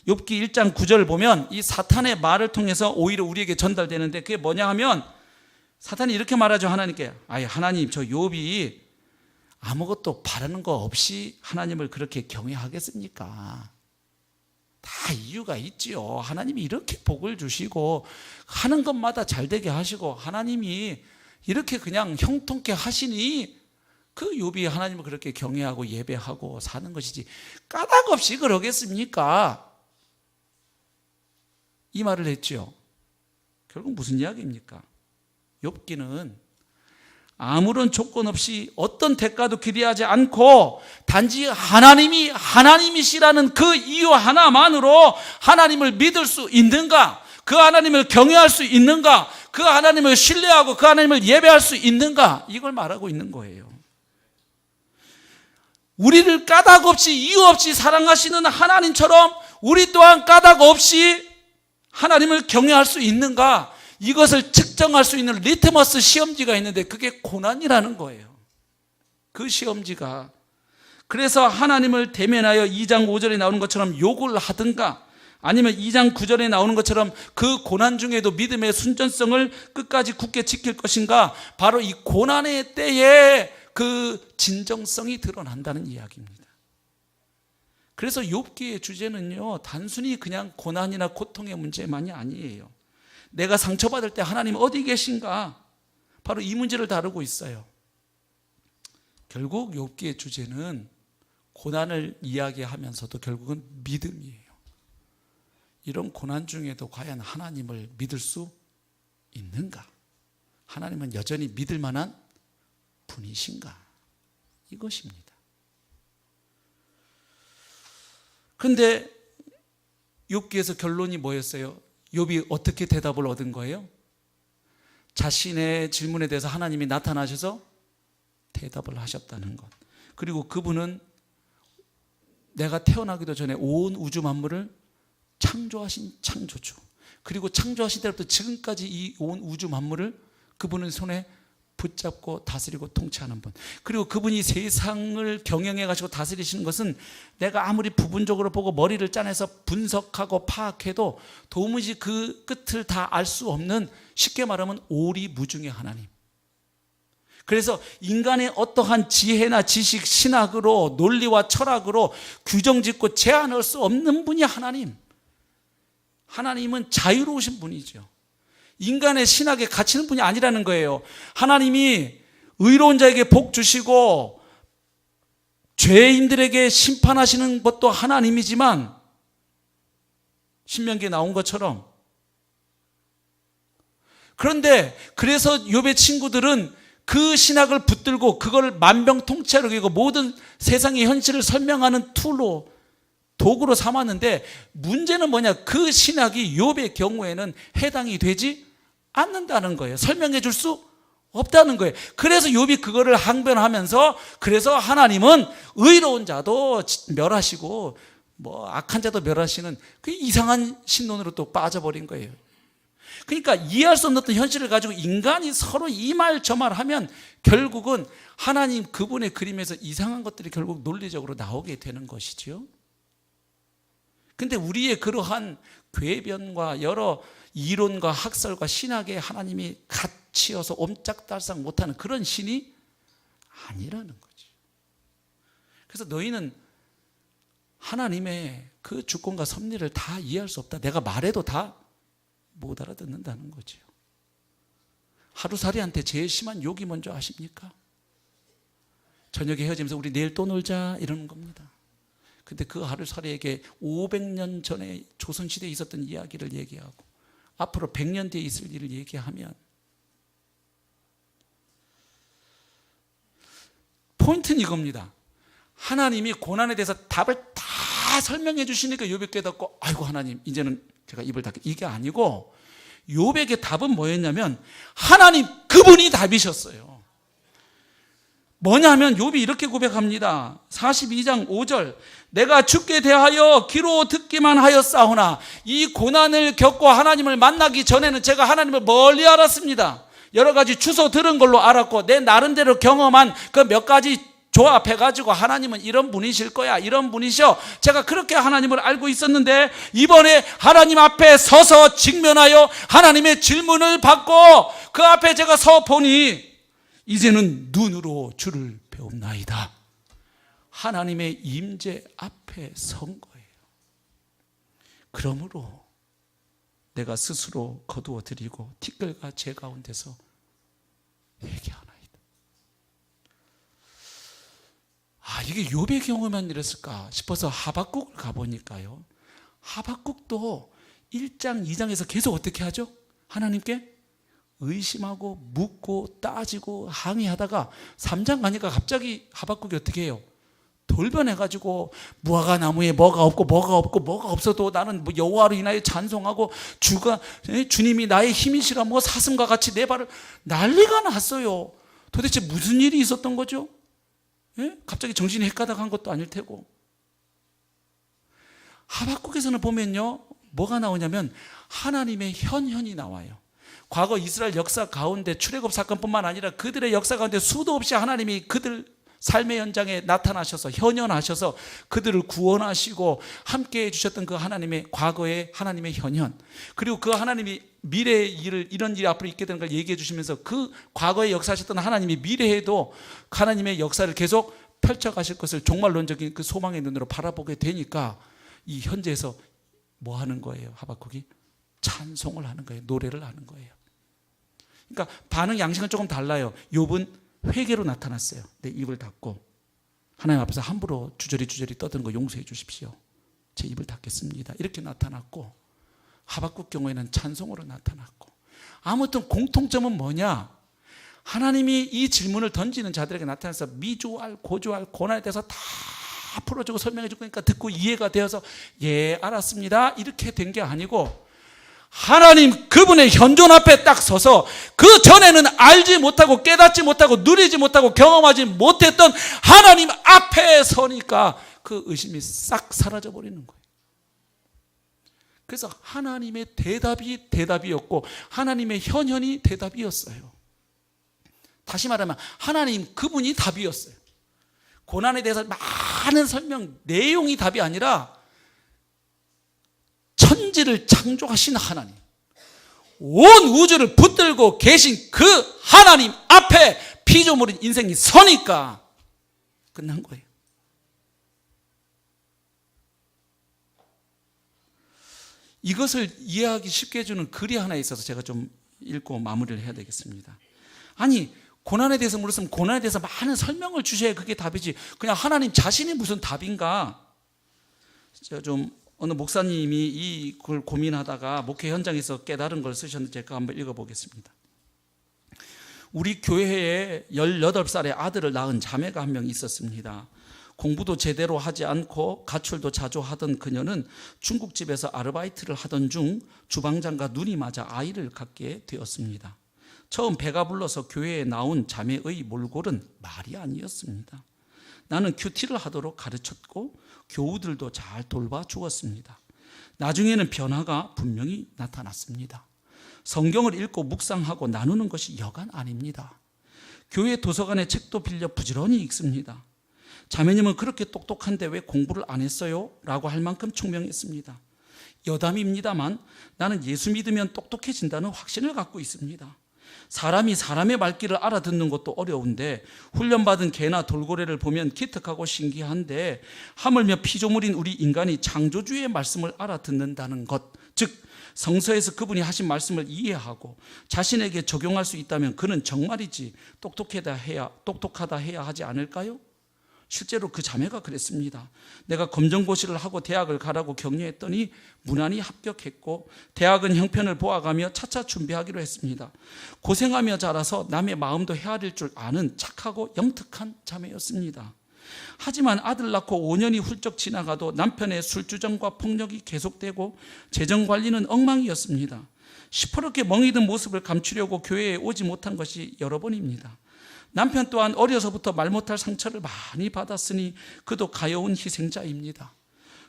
욥기 1장 9절을 보면 이 사탄의 말을 통해서 오히려 우리에게 전달되는데, 그게 뭐냐 하면 사탄이 이렇게 말하죠. 하나님께, 아이 하나님, 저 욥이 아무것도 바라는 거 없이 하나님을 그렇게 경외하겠습니까? 다 이유가 있지요. 하나님이 이렇게 복을 주시고 하는 것마다 잘 되게 하시고 하나님이 이렇게 그냥 형통케 하시니 그 욥이 하나님을 그렇게 경외하고 예배하고 사는 것이지 까닭없이 그러겠습니까? 이 말을 했죠. 결국 무슨 이야기입니까? 욥기는 아무런 조건 없이 어떤 대가도 기대하지 않고 단지 하나님이시라는 그 이유 하나만으로 하나님을 믿을 수 있는가, 그 하나님을 경외할 수 있는가, 그 하나님을 신뢰하고 그 하나님을 예배할 수 있는가, 이걸 말하고 있는 거예요. 우리를 까닭 없이 이유 없이 사랑하시는 하나님처럼 우리 또한 까닭 없이 하나님을 경외할 수 있는가, 이것을 측정할 수 있는 리트머스 시험지가 있는데 그게 고난이라는 거예요. 그 시험지가. 그래서 하나님을 대면하여 2장 5절에 나오는 것처럼 욕을 하든가, 아니면 2장 9절에 나오는 것처럼 그 고난 중에도 믿음의 순전성을 끝까지 굳게 지킬 것인가, 바로 이 고난의 때에 그 진정성이 드러난다는 이야기입니다. 그래서 욥기의 주제는요, 단순히 그냥 고난이나 고통의 문제만이 아니에요. 내가 상처받을 때 하나님 어디 계신가, 바로 이 문제를 다루고 있어요. 결국 욥기의 주제는 고난을 이야기하면서도 결국은 믿음이에요. 이런 고난 중에도 과연 하나님을 믿을 수 있는가? 하나님은 여전히 믿을 만한 분이신가? 이것입니다. 그런데 욥기에서 결론이 뭐였어요? 욥이 어떻게 대답을 얻은 거예요? 자신의 질문에 대해서 하나님이 나타나셔서 대답을 하셨다는 것. 그리고 그분은 내가 태어나기도 전에 온 우주 만물을 창조하신 창조주. 그리고 창조하신 때부터 지금까지 이 온 우주 만물을 그분은 손에 붙잡고 다스리고 통치하는 분. 그리고 그분이 세상을 경영해 가지고 다스리시는 것은 내가 아무리 부분적으로 보고 머리를 짜내서 분석하고 파악해도 도무지 그 끝을 다 알 수 없는, 쉽게 말하면 오리무중의 하나님. 그래서 인간의 어떠한 지혜나 지식, 신학으로, 논리와 철학으로 규정짓고 제한할 수 없는 분이 하나님. 하나님은 자유로우신 분이죠. 인간의 신학에 갇히는 분이 아니라는 거예요. 하나님이 의로운 자에게 복 주시고 죄인들에게 심판하시는 것도 하나님이지만, 신명기에 나온 것처럼. 그런데 그래서 욥의 친구들은 그 신학을 붙들고 그걸 만병통치하러 여기고 모든 세상의 현실을 설명하는 툴로, 도구로 삼았는데, 문제는 뭐냐? 그 신학이 욥의 경우에는 해당이 되지 않는다는 거예요. 설명해 줄 수 없다는 거예요. 그래서 욥이 그거를 항변하면서, 그래서 하나님은 의로운 자도 멸하시고 뭐 악한 자도 멸하시는 그 이상한 신론으로 또 빠져버린 거예요. 그러니까 이해할 수 없는 어떤 현실을 가지고 인간이 서로 이 말 저 말 하면 결국은 하나님 그분의 그림에서 이상한 것들이 결국 논리적으로 나오게 되는 것이죠. 근데 우리의 그러한 궤변과 여러 이론과 학설과 신학에 하나님이 갇히어서 옴짝달싹 못하는 그런 신이 아니라는 거죠. 그래서 너희는 하나님의 그 주권과 섭리를 다 이해할 수 없다. 내가 말해도 다 못 알아듣는다는 거죠. 하루살이한테 제일 심한 욕이 뭔지 아십니까? 저녁에 헤어지면서 우리 내일 또 놀자 이러는 겁니다. 근데 그 하루살이에게 500년 전에 조선시대에 있었던 이야기를 얘기하고 앞으로 100년 뒤에 있을 일을 얘기하면, 포인트는 이겁니다. 하나님이 고난에 대해서 답을 다 설명해 주시니까 욥이 깨닫고, 아이고 하나님 이제는 제가 입을 닫게, 이게 아니고 욥에게 답은 뭐였냐면 하나님 그분이 답이셨어요. 뭐냐면 욥이 이렇게 고백합니다. 42장 5절, 내가 주께 대하여 귀로 듣기만 하였사오나 이 고난을 겪고 하나님을 만나기 전에는 제가 하나님을 멀리 알았습니다. 여러 가지 주소 들은 걸로 알았고 내 나름대로 경험한 그 몇 가지 조합해가지고 하나님은 이런 분이실 거야, 이런 분이셔, 제가 그렇게 하나님을 알고 있었는데 이번에 하나님 앞에 서서 직면하여 하나님의 질문을 받고 그 앞에 제가 서 보니 이제는 눈으로 주를 배웁나이다. 하나님의 임재 앞에 선 거예요. 그러므로 내가 스스로 거두어 드리고 티끌과 제 가운데서 회개하나이다. 이게 욥의 경우만 이랬을까 싶어서 하박국을 가보니까요, 하박국도 1장 2장에서 계속 어떻게 하죠? 하나님께 의심하고 묻고 따지고 항의하다가 3장 가니까 갑자기 하박국이 어떻게 해요? 돌변해가지고 무화과 나무에 뭐가 없고 뭐가 없고 뭐가 없어도 나는 뭐 여호와로 인하여 찬송하고 주님이 나의 힘이시라 뭐 사슴과 같이 내 발을, 난리가 났어요. 도대체 무슨 일이 있었던 거죠? 예? 갑자기 정신이 헷가닥한 것도 아닐 테고. 하박국에서는 보면요, 뭐가 나오냐면 하나님의 현현이 나와요. 과거 이스라엘 역사 가운데 출애굽 사건뿐만 아니라 그들의 역사 가운데 수도 없이 하나님이 그들 삶의 현장에 나타나셔서 현현하셔서 그들을 구원하시고 함께해 주셨던 그 하나님의 과거의 하나님의 현현, 그리고 그 하나님이 미래의 일을, 이런 일이 앞으로 있게 되는 걸 얘기해 주시면서 그 과거에 역사하셨던 하나님이 미래에도 하나님의 역사를 계속 펼쳐가실 것을 종말론적인 그 소망의 눈으로 바라보게 되니까 이 현재에서 뭐 하는 거예요? 하박국이 찬송을 하는 거예요. 노래를 하는 거예요. 그러니까 반응 양식은 조금 달라요. 욥은 회개로 나타났어요. 내 입을 닫고 하나님 앞에서 함부로 주저리 떠드는 거 용서해 주십시오. 제 입을 닫겠습니다. 이렇게 나타났고, 하박국 경우에는 찬송으로 나타났고, 아무튼 공통점은 뭐냐? 하나님이 이 질문을 던지는 자들에게 나타나서 미조알, 고조알, 고난에 대해서 다 풀어주고 설명해 줄 거니까 듣고 이해가 되어서 예, 알았습니다. 이렇게 된 게 아니고, 하나님 그분의 현존 앞에 딱 서서 그 전에는 알지 못하고 깨닫지 못하고 누리지 못하고 경험하지 못했던 하나님 앞에 서니까 그 의심이 싹 사라져 버리는 거예요. 그래서 하나님의 대답이 대답이었고 하나님의 현현이 대답이었어요. 다시 말하면 하나님 그분이 답이었어요. 고난에 대해서 많은 설명 내용이 답이 아니라 천지를 창조하신 하나님, 온 우주를 붙들고 계신 그 하나님 앞에 피조물인 인생이 서니까 끝난 거예요. 이것을 이해하기 쉽게 해주는 글이 하나 있어서 제가 좀 읽고 마무리를 해야 되겠습니다. 아니, 고난에 대해서 물었으면 고난에 대해서 많은 설명을 주셔야 그게 답이지, 그냥 하나님 자신이 무슨 답인가? 제가 좀 어느 목사님이 이걸 고민하다가 목회 현장에서 깨달은 걸 쓰셨는데 제가 한번 읽어보겠습니다. 우리 교회에 18살의 아들을 낳은 자매가 한 명 있었습니다. 공부도 제대로 하지 않고 가출도 자주 하던 그녀는 중국집에서 아르바이트를 하던 중 주방장과 눈이 맞아 아이를 갖게 되었습니다. 처음 배가 불러서 교회에 나온 자매의 몰골은 말이 아니었습니다. 나는 큐티를 하도록 가르쳤고 교우들도 잘 돌봐 주었습니다. 나중에는 변화가 분명히 나타났습니다. 성경을 읽고 묵상하고 나누는 것이 여간 아닙니다. 교회 도서관에 책도 빌려 부지런히 읽습니다. 자매님은 그렇게 똑똑한데 왜 공부를 안 했어요? 라고 할 만큼 총명했습니다. 여담입니다만 나는 예수 믿으면 똑똑해진다는 확신을 갖고 있습니다. 사람이 사람의 말귀를 알아듣는 것도 어려운데 훈련받은 개나 돌고래를 보면 기특하고 신기한데 하물며 피조물인 우리 인간이 창조주의 말씀을 알아듣는다는 것, 즉 성서에서 그분이 하신 말씀을 이해하고 자신에게 적용할 수 있다면 그는 정말이지 똑똑하다 해야 하지 않을까요? 실제로 그 자매가 그랬습니다. 내가 검정고시를 하고 대학을 가라고 격려했더니 무난히 합격했고 대학은 형편을 보아가며 차차 준비하기로 했습니다. 고생하며 자라서 남의 마음도 헤아릴 줄 아는 착하고 영특한 자매였습니다. 하지만 아들 낳고 5년이 훌쩍 지나가도 남편의 술주정과 폭력이 계속되고 재정관리는 엉망이었습니다. 시퍼렇게 멍이 든 모습을 감추려고 교회에 오지 못한 것이 여러 번입니다. 남편 또한 어려서부터 말 못할 상처를 많이 받았으니 그도 가여운 희생자입니다.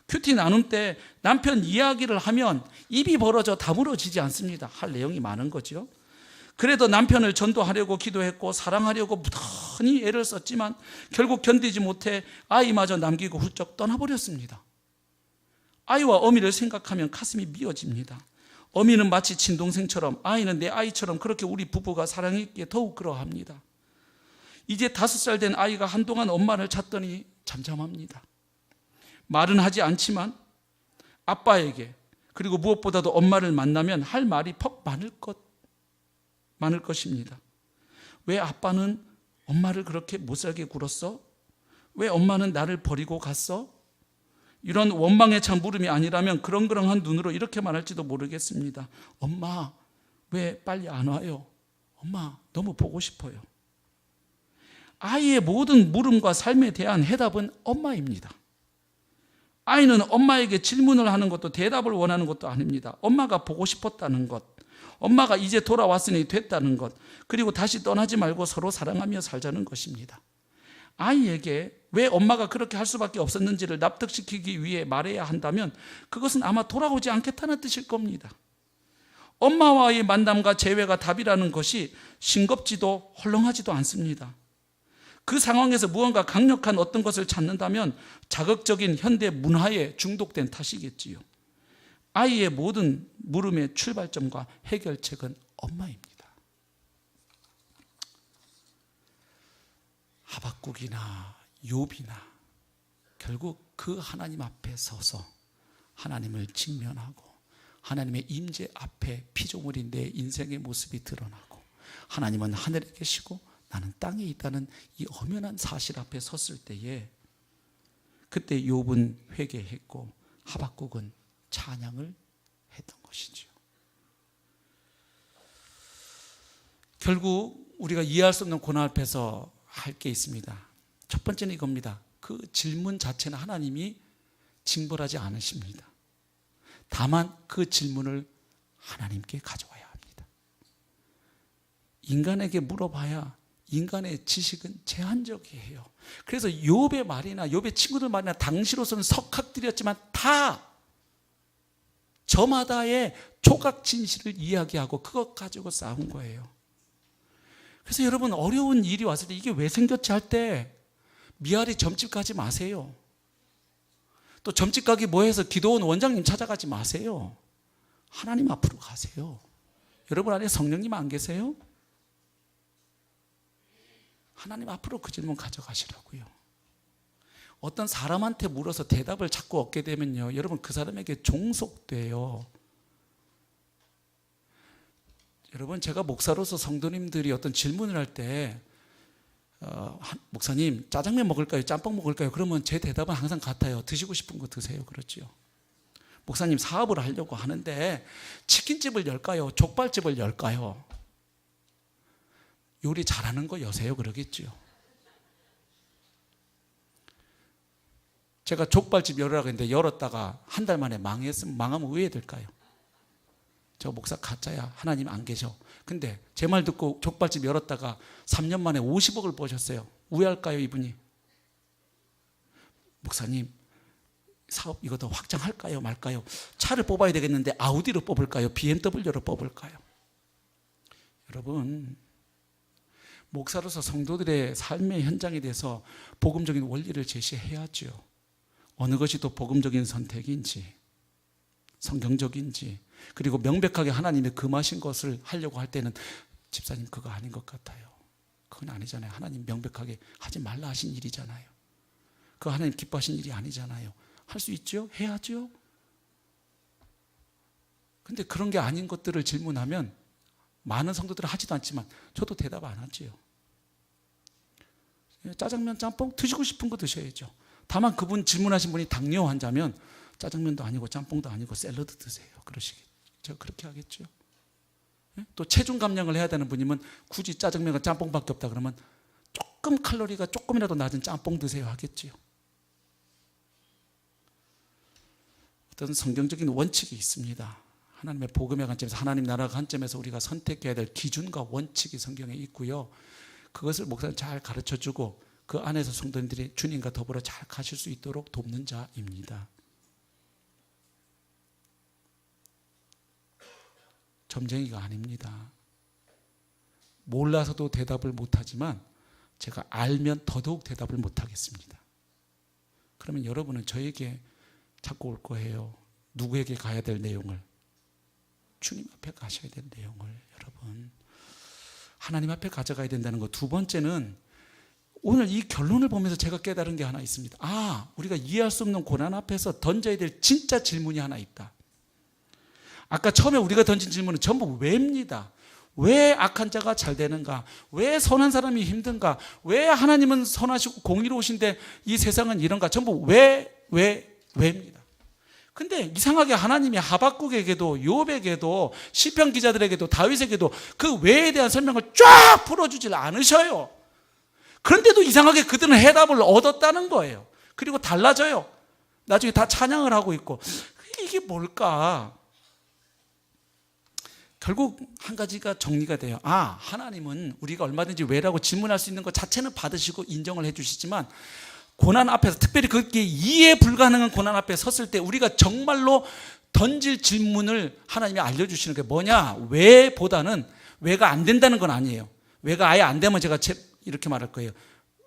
큐티 나눔 때 남편 이야기를 하면 입이 벌어져 다물어지지 않습니다. 할 내용이 많은 거죠. 그래도 남편을 전도하려고 기도했고 사랑하려고 무던히 애를 썼지만 결국 견디지 못해 아이마저 남기고 훌쩍 떠나버렸습니다. 아이와 어미를 생각하면 가슴이 미어집니다. 어미는 마치 친동생처럼, 아이는 내 아이처럼 그렇게 우리 부부가 사랑했기에 더욱 그러합니다. 이제 5살 된 아이가 한동안 엄마를 찾더니 잠잠합니다. 말은 하지 않지만 아빠에게, 그리고 무엇보다도 엄마를 만나면 할 말이 퍽 많을 것입니다. 왜 아빠는 엄마를 그렇게 못살게 굴었어? 왜 엄마는 나를 버리고 갔어? 이런 원망에 찬 물음이 아니라면 그렁그렁한 눈으로 이렇게 말할지도 모르겠습니다. 엄마, 왜 빨리 안 와요? 엄마, 너무 보고 싶어요. 아이의 모든 물음과 삶에 대한 해답은 엄마입니다. 아이는 엄마에게 질문을 하는 것도 대답을 원하는 것도 아닙니다. 엄마가 보고 싶었다는 것, 엄마가 이제 돌아왔으니 됐다는 것, 그리고 다시 떠나지 말고 서로 사랑하며 살자는 것입니다. 아이에게 왜 엄마가 그렇게 할 수밖에 없었는지를 납득시키기 위해 말해야 한다면 그것은 아마 돌아오지 않겠다는 뜻일 겁니다. 엄마와의 만남과 재회가 답이라는 것이 싱겁지도 헐렁하지도 않습니다. 그 상황에서 무언가 강력한 어떤 것을 찾는다면 자극적인 현대 문화에 중독된 탓이겠지요. 아이의 모든 물음의 출발점과 해결책은 엄마입니다. 하박국이나 욥이나 결국 그 하나님 앞에 서서 하나님을 직면하고 하나님의 임재 앞에 피조물인 내 인생의 모습이 드러나고 하나님은 하늘에 계시고 나는 땅에 있다는 이 엄연한 사실 앞에 섰을 때에 그때 욥은 회개했고 하박국은 찬양을 했던 것이죠. 결국 우리가 이해할 수 없는 고난 앞에서 할 게 있습니다. 첫 번째는 이겁니다. 그 질문 자체는 하나님이 징벌하지 않으십니다. 다만 그 질문을 하나님께 가져와야 합니다. 인간에게 물어봐야 인간의 지식은 제한적이에요. 그래서 욥의 말이나 욥의 친구들 말이나 당시로서는 석학들이었지만 다 저마다의 조각 진실을 이야기하고 그것 가지고 싸운 거예요. 그래서 여러분 어려운 일이 왔을 때 이게 왜 생겼지 할 때 미아리 점집 가지 마세요. 또 점집 가기 뭐해서 기도원 원장님 찾아가지 마세요. 하나님 앞으로 가세요. 여러분 안에 성령님 안 계세요? 하나님 앞으로 그 질문 가져가시라고요. 어떤 사람한테 물어서 대답을 자꾸 얻게 되면요, 여러분 그 사람에게 종속돼요. 여러분 제가 목사로서 성도님들이 어떤 질문을 할 때 목사님 짜장면 먹을까요? 짬뽕 먹을까요? 그러면 제 대답은 항상 같아요. 드시고 싶은 거 드세요. 그렇죠. 목사님 사업을 하려고 하는데 치킨집을 열까요? 족발집을 열까요? 요리 잘하는 거 여세요. 그러겠죠. 제가 족발집 열으라고 했는데 열었다가 한 달 만에 망했으면 망하면 왜 해야 될까요? 저 목사 가짜야. 하나님 안 계셔. 근데 제 말 듣고 족발집 열었다가 3년 만에 50억을 버셨어요. 우회할까요, 이분이? 목사님, 사업 이거 더 확장할까요, 말까요? 차를 뽑아야 되겠는데 아우디로 뽑을까요? BMW로 뽑을까요? 여러분, 목사로서 성도들의 삶의 현장에 대해서 복음적인 원리를 제시해야죠. 어느 것이 더 복음적인 선택인지, 성경적인지, 그리고 명백하게 하나님의 금하신 것을 하려고 할 때는 집사님 그거 아닌 것 같아요. 그건 아니잖아요. 하나님 명백하게 하지 말라 하신 일이잖아요. 그거 하나님 기뻐하신 일이 아니잖아요. 할 수 있죠? 해야죠. 근데 그런 게 아닌 것들을 질문하면 많은 성도들은 하지도 않지만 저도 대답 안 하지요. 짜장면, 짬뽕 드시고 싶은 거 드셔야죠. 다만 그분 질문하신 분이 당뇨 환자면 짜장면도 아니고 짬뽕도 아니고 샐러드 드세요. 그러시겠죠. 그렇게 하겠죠. 또 체중 감량을 해야 되는 분이면 굳이 짜장면과 짬뽕밖에 없다 그러면 조금 칼로리가 조금이라도 낮은 짬뽕 드세요 하겠지요. 어떤 성경적인 원칙이 있습니다. 하나님의 복음의 관점에서, 하나님 나라 관점에서 우리가 선택해야 될 기준과 원칙이 성경에 있고요. 그것을 목사는 잘 가르쳐주고 그 안에서 성도님들이 주님과 더불어 잘 가실 수 있도록 돕는 자입니다. 점쟁이가 아닙니다. 몰라서도 대답을 못하지만 제가 알면 더더욱 대답을 못하겠습니다. 그러면 여러분은 저에게 자꾸 올 거예요. 누구에게 가야 될 내용을? 주님 앞에 가셔야 될 내용을 여러분 하나님 앞에 가져가야 된다는 것. 두 번째는 오늘 이 결론을 보면서 제가 깨달은 게 하나 있습니다. 우리가 이해할 수 없는 고난 앞에서 던져야 될 진짜 질문이 하나 있다. 아까 처음에 우리가 던진 질문은 전부 왜입니다. 왜 악한 자가 잘 되는가? 왜 선한 사람이 힘든가? 왜 하나님은 선하시고 공의로우신데 이 세상은 이런가? 전부 왜입니다. 근데 이상하게 하나님이 하박국에게도 욥에게도 시편 기자들에게도 다윗에게도 그 왜에 대한 설명을 쫙 풀어주질 않으셔요. 그런데도 이상하게 그들은 해답을 얻었다는 거예요. 그리고 달라져요. 나중에 다 찬양을 하고 있고. 이게 뭘까? 결국 한 가지가 정리가 돼요. 하나님은 우리가 얼마든지 왜라고 질문할 수 있는 것 자체는 받으시고 인정을 해주시지만 고난 앞에서, 특별히 그게 이해 불가능한 고난 앞에 섰을 때 우리가 정말로 던질 질문을 하나님이 알려주시는 게 뭐냐? 왜보다는 왜가 안 된다는 건 아니에요. 왜가 아예 안 되면 제가 이렇게 말할 거예요.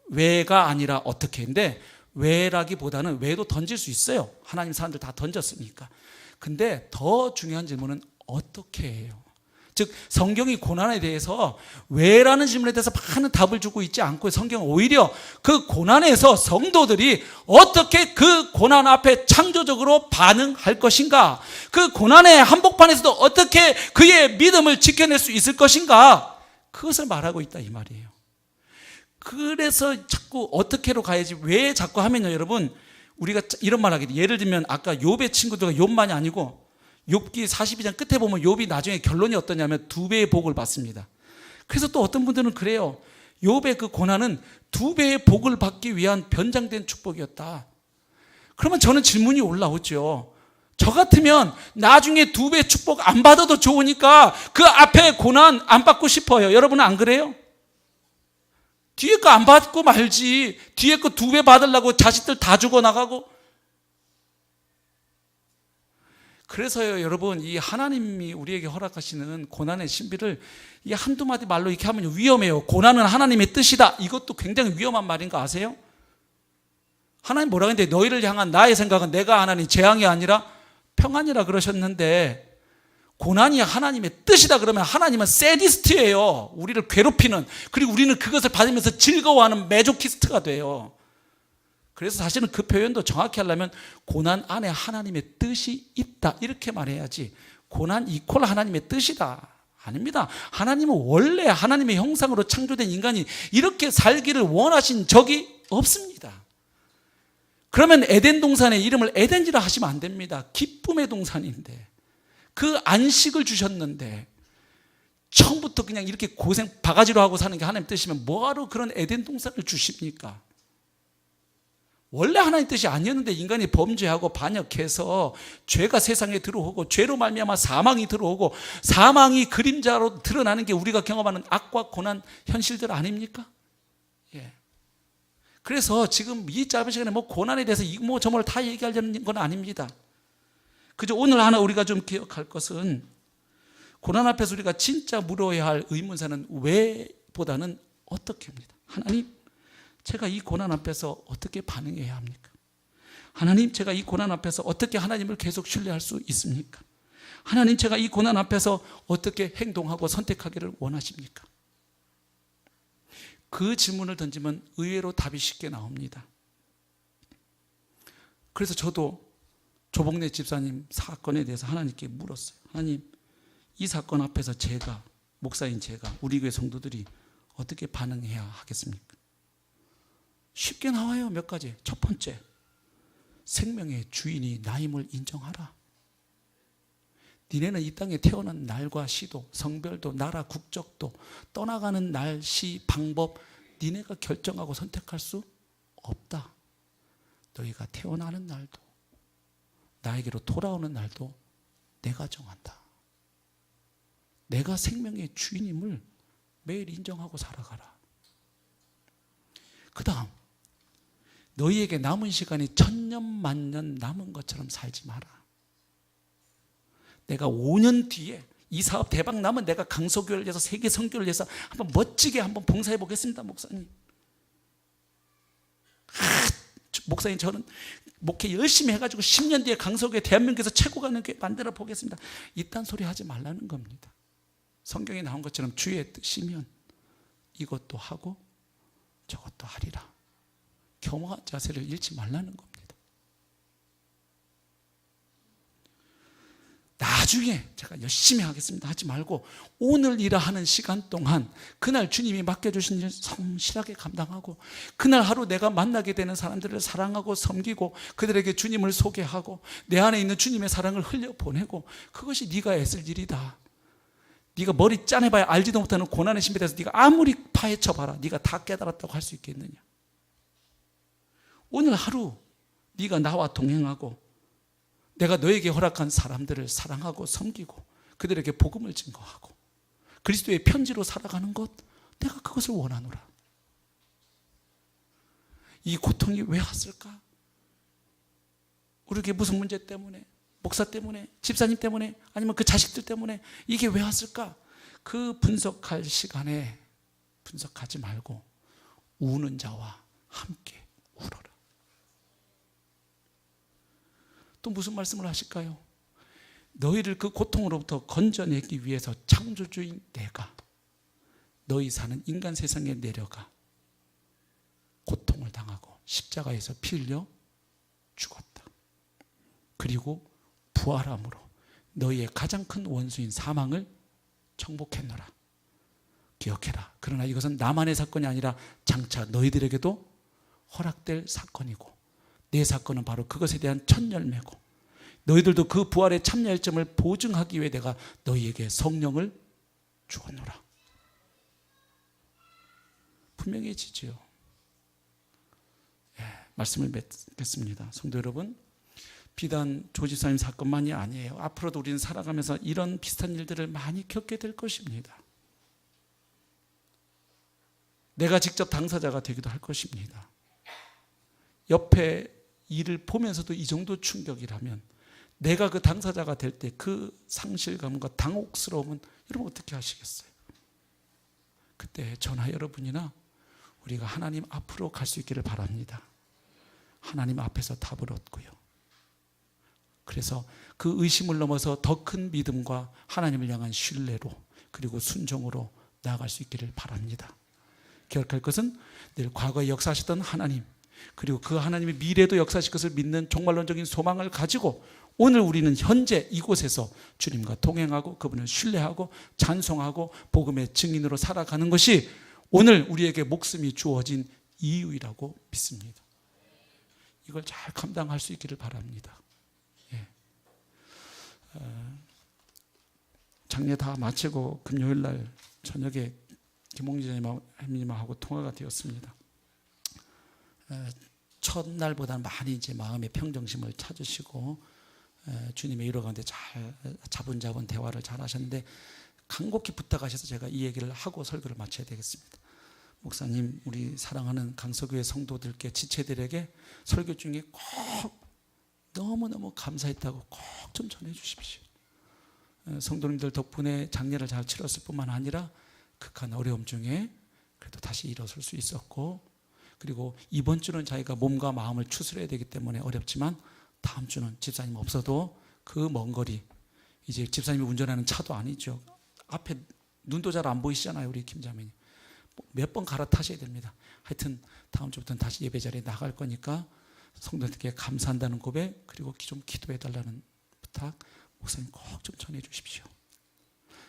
왜가 아니라 어떻게인데, 왜라기보다는 왜도 던질 수 있어요. 하나님 사람들 다 던졌으니까. 근데 더 중요한 질문은 어떻게 해요? 즉 성경이 고난에 대해서 왜라는 질문에 대해서 많은 답을 주고 있지 않고 성경은 오히려 그 고난에서 성도들이 어떻게 그 고난 앞에 창조적으로 반응할 것인가, 그 고난의 한복판에서도 어떻게 그의 믿음을 지켜낼 수 있을 것인가, 그것을 말하고 있다 이 말이에요. 그래서 자꾸 어떻게로 가야지 왜 자꾸 하면요, 여러분 우리가 이런 말 하게 돼. 예를 들면 아까 욥의 친구들과 욥만이 아니고 욥기 42장 끝에 보면 욥이 나중에 결론이 어떠냐면 2배의 복을 받습니다. 그래서 또 어떤 분들은 그래요. 욥의 그 고난은 2배의 복을 받기 위한 변장된 축복이었다. 그러면 저는 질문이 올라오죠. 저 같으면 나중에 2배 축복 안 받아도 좋으니까 그 앞에 고난 안 받고 싶어요. 여러분은 안 그래요? 뒤에 거 안 받고 말지. 뒤에 거 2배 받으려고 자식들 다 죽어나가고. 그래서요, 여러분, 이 하나님이 우리에게 허락하시는 고난의 신비를 이 한두 마디 말로 이렇게 하면 위험해요. 고난은 하나님의 뜻이다. 이것도 굉장히 위험한 말인 거 아세요? 하나님 뭐라고 했는데 너희를 향한 나의 생각은 내가 하나님 재앙이 아니라 평안이라 그러셨는데, 고난이 하나님의 뜻이다 그러면 하나님은 세디스트예요. 우리를 괴롭히는, 그리고 우리는 그것을 받으면서 즐거워하는 메조키스트가 돼요. 그래서 사실은 그 표현도 정확히 하려면 고난 안에 하나님의 뜻이 있다 이렇게 말해야지, 고난 이퀄 하나님의 뜻이다 아닙니다. 하나님은 원래 하나님의 형상으로 창조된 인간이 이렇게 살기를 원하신 적이 없습니다. 그러면 에덴 동산의 이름을 에덴이라 하시면 안 됩니다. 기쁨의 동산인데, 그 안식을 주셨는데 처음부터 그냥 이렇게 고생 바가지로 하고 사는 게 하나님 뜻이면 뭐하러 그런 에덴 동산을 주십니까? 원래 하나님 뜻이 아니었는데 인간이 범죄하고 반역해서 죄가 세상에 들어오고, 죄로 말미암아 사망이 들어오고, 사망이 그림자로 드러나는 게 우리가 경험하는 악과 고난 현실들 아닙니까? 예. 그래서 지금 이 짧은 시간에 뭐 고난에 대해서 이뭐 저뭐 다 얘기하려는 건 아닙니다. 그저 오늘 하나 우리가 좀 기억할 것은, 고난 앞에서 우리가 진짜 물어야 할 의문사는 왜보다는 어떻게입니다. 하나님, 제가 이 고난 앞에서 어떻게 반응해야 합니까? 하나님, 제가 이 고난 앞에서 어떻게 하나님을 계속 신뢰할 수 있습니까? 하나님, 제가 이 고난 앞에서 어떻게 행동하고 선택하기를 원하십니까? 그 질문을 던지면 의외로 답이 쉽게 나옵니다. 그래서 저도 조복래 집사님 사건에 대해서 하나님께 물었어요. 하나님, 이 사건 앞에서 제가, 목사인 제가, 우리 교회 성도들이 어떻게 반응해야 하겠습니까? 쉽게 나와요. 몇 가지. 첫 번째, 생명의 주인이 나임을 인정하라. 니네는 이 땅에 태어난 날과 시도, 성별도, 나라, 국적도, 떠나가는 날, 시, 방법 니네가 결정하고 선택할 수 없다. 너희가 태어나는 날도, 나에게로 돌아오는 날도 내가 정한다. 내가 생명의 주인임을 매일 인정하고 살아가라. 그 다음, 너희에게 남은 시간이 1000년 만년 남은 것처럼 살지 마라. 내가 5년 뒤에 이 사업 대박 나면 내가 강서교회를 위해서, 세계 선교를 위해서 한번 멋지게 한번 봉사해 보겠습니다, 목사님. 목사님, 저는 목회 열심히 해가지고 10년 뒤에 강서교회 대한민국에서 최고 가는 교회 만들어 보겠습니다. 이딴 소리 하지 말라는 겁니다. 성경에 나온 것처럼 주의 뜻이면 이것도 하고 저것도 하리라. 겸허한 자세를 잃지 말라는 겁니다. 나중에 제가 열심히 하겠습니다 하지 말고, 오늘 일하는 시간 동안 그날 주님이 맡겨주신 일 성실하게 감당하고, 그날 하루 내가 만나게 되는 사람들을 사랑하고 섬기고, 그들에게 주님을 소개하고, 내 안에 있는 주님의 사랑을 흘려보내고, 그것이 네가 애쓸 일이다. 네가 머리 짜내봐야 알지도 못하는 고난의 신비에 대해서 네가 아무리 파헤쳐봐라, 네가 다 깨달았다고 할 수 있겠느냐. 오늘 하루 네가 나와 동행하고, 내가 너에게 허락한 사람들을 사랑하고 섬기고, 그들에게 복음을 증거하고 그리스도의 편지로 살아가는 것, 내가 그것을 원하노라. 이 고통이 왜 왔을까? 우리에게 무슨 문제 때문에, 목사 때문에, 집사님 때문에, 아니면 그 자식들 때문에 이게 왜 왔을까? 그 분석할 시간에 분석하지 말고 우는 자와 함께 울어라. 또 무슨 말씀을 하실까요? 너희를 그 고통으로부터 건져내기 위해서 창조주인 내가 너희 사는 인간 세상에 내려가 고통을 당하고 십자가에서 피 흘려 죽었다. 그리고 부활함으로 너희의 가장 큰 원수인 사망을 정복했노라. 기억해라. 그러나 이것은 나만의 사건이 아니라 장차 너희들에게도 허락될 사건이고, 내 사건은 바로 그것에 대한 첫 열매고, 너희들도 그 부활의 참여할 점을 보증하기 위해 내가 너희에게 성령을 주었노라. 분명해지지요. 말씀을 맺겠습니다. 성도 여러분, 비단 조지사님 사건만이 아니에요. 앞으로도 우리는 살아가면서 이런 비슷한 일들을 많이 겪게 될 것입니다. 내가 직접 당사자가 되기도 할 것입니다. 옆에 일을 보면서도 이 정도 충격이라면 내가 그 당사자가 될 때 그 상실감과 당혹스러움은 여러분 어떻게 하시겠어요? 그때 저나 여러분이나 우리가 하나님 앞으로 갈 수 있기를 바랍니다. 하나님 앞에서 답을 얻고요. 그래서 그 의심을 넘어서 더 큰 믿음과 하나님을 향한 신뢰로, 그리고 순종으로 나아갈 수 있기를 바랍니다. 기억할 것은 늘 과거에 역사하셨던 하나님, 그리고 그 하나님의 미래도 역사하실 것을 믿는 종말론적인 소망을 가지고 오늘 우리는 현재 이곳에서 주님과 동행하고 그분을 신뢰하고 찬송하고 복음의 증인으로 살아가는 것이 오늘 우리에게 목숨이 주어진 이유이라고 믿습니다. 이걸 잘 감당할 수 있기를 바랍니다. 장례 다 마치고 금요일 날 저녁에 김홍진님하고 통화가 되었습니다. 첫날보다는 많이 이제 마음의 평정심을 찾으시고 주님의 위로 가운데 잘 자분자분 대화를 잘 하셨는데, 간곡히 부탁하셔서 제가 이 얘기를 하고 설교를 마쳐야 되겠습니다. 목사님, 우리 사랑하는 강서교회 성도들께, 지체들에게 설교 중에 꼭 너무너무 감사했다고 꼭 좀 전해 주십시오. 성도님들 덕분에 장례를 잘 치렀을 뿐만 아니라 극한 어려움 중에 그래도 다시 일어설 수 있었고, 그리고 이번 주는 자기가 몸과 마음을 추스려야 되기 때문에 어렵지만 다음 주는 집사님 없어도 그 먼 거리, 이제 집사님이 운전하는 차도 아니죠. 앞에 눈도 잘 안 보이시잖아요. 우리 김자매님 몇 번 갈아타셔야 됩니다. 하여튼 다음 주부터는 다시 예배 자리에 나갈 거니까 성도들께 감사한다는 고백, 그리고 좀 기도해 달라는 부탁 목사님 꼭 좀 전해 주십시오.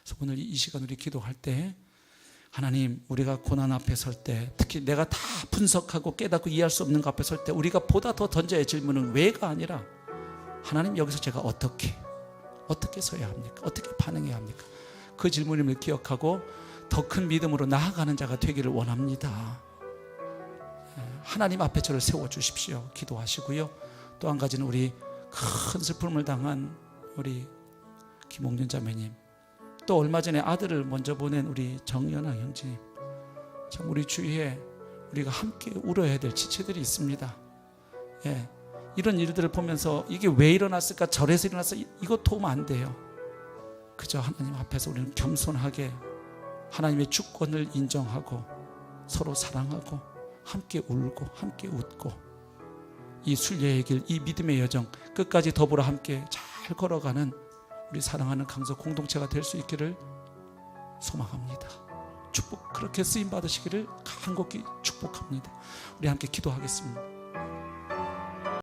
그래서 오늘 이 시간 우리 기도할 때, 하나님, 우리가 고난 앞에 설 때, 특히 내가 다 분석하고 깨닫고 이해할 수 없는 것 앞에 설 때 우리가 보다 더 던져야 할 질문은 왜가 아니라, 하나님, 여기서 제가 어떻게 서야 합니까? 어떻게 반응해야 합니까? 그 질문임을 기억하고 더 큰 믿음으로 나아가는 자가 되기를 원합니다. 하나님 앞에 저를 세워주십시오. 기도하시고요. 또 한 가지는 우리 큰 슬픔을 당한 우리 김홍준 자매님, 또 얼마 전에 아들을 먼저 보낸 우리 정연아 형제님, 참 우리 주위에 우리가 함께 울어야 될 지체들이 있습니다. 이런 일들을 보면서 이게 왜 일어났을까, 저래서 일어났어, 이거 도움 안 돼요. 그저 하나님 앞에서 우리는 겸손하게 하나님의 주권을 인정하고 서로 사랑하고 함께 울고 함께 웃고, 이 순례의 길, 이 믿음의 여정 끝까지 더불어 함께 잘 걸어가는 우리 사랑하는 강서 공동체가 될 수 있기를 소망합니다. 축복, 그렇게 쓰임 받으시기를 간곡히 축복합니다. 우리 함께 기도하겠습니다.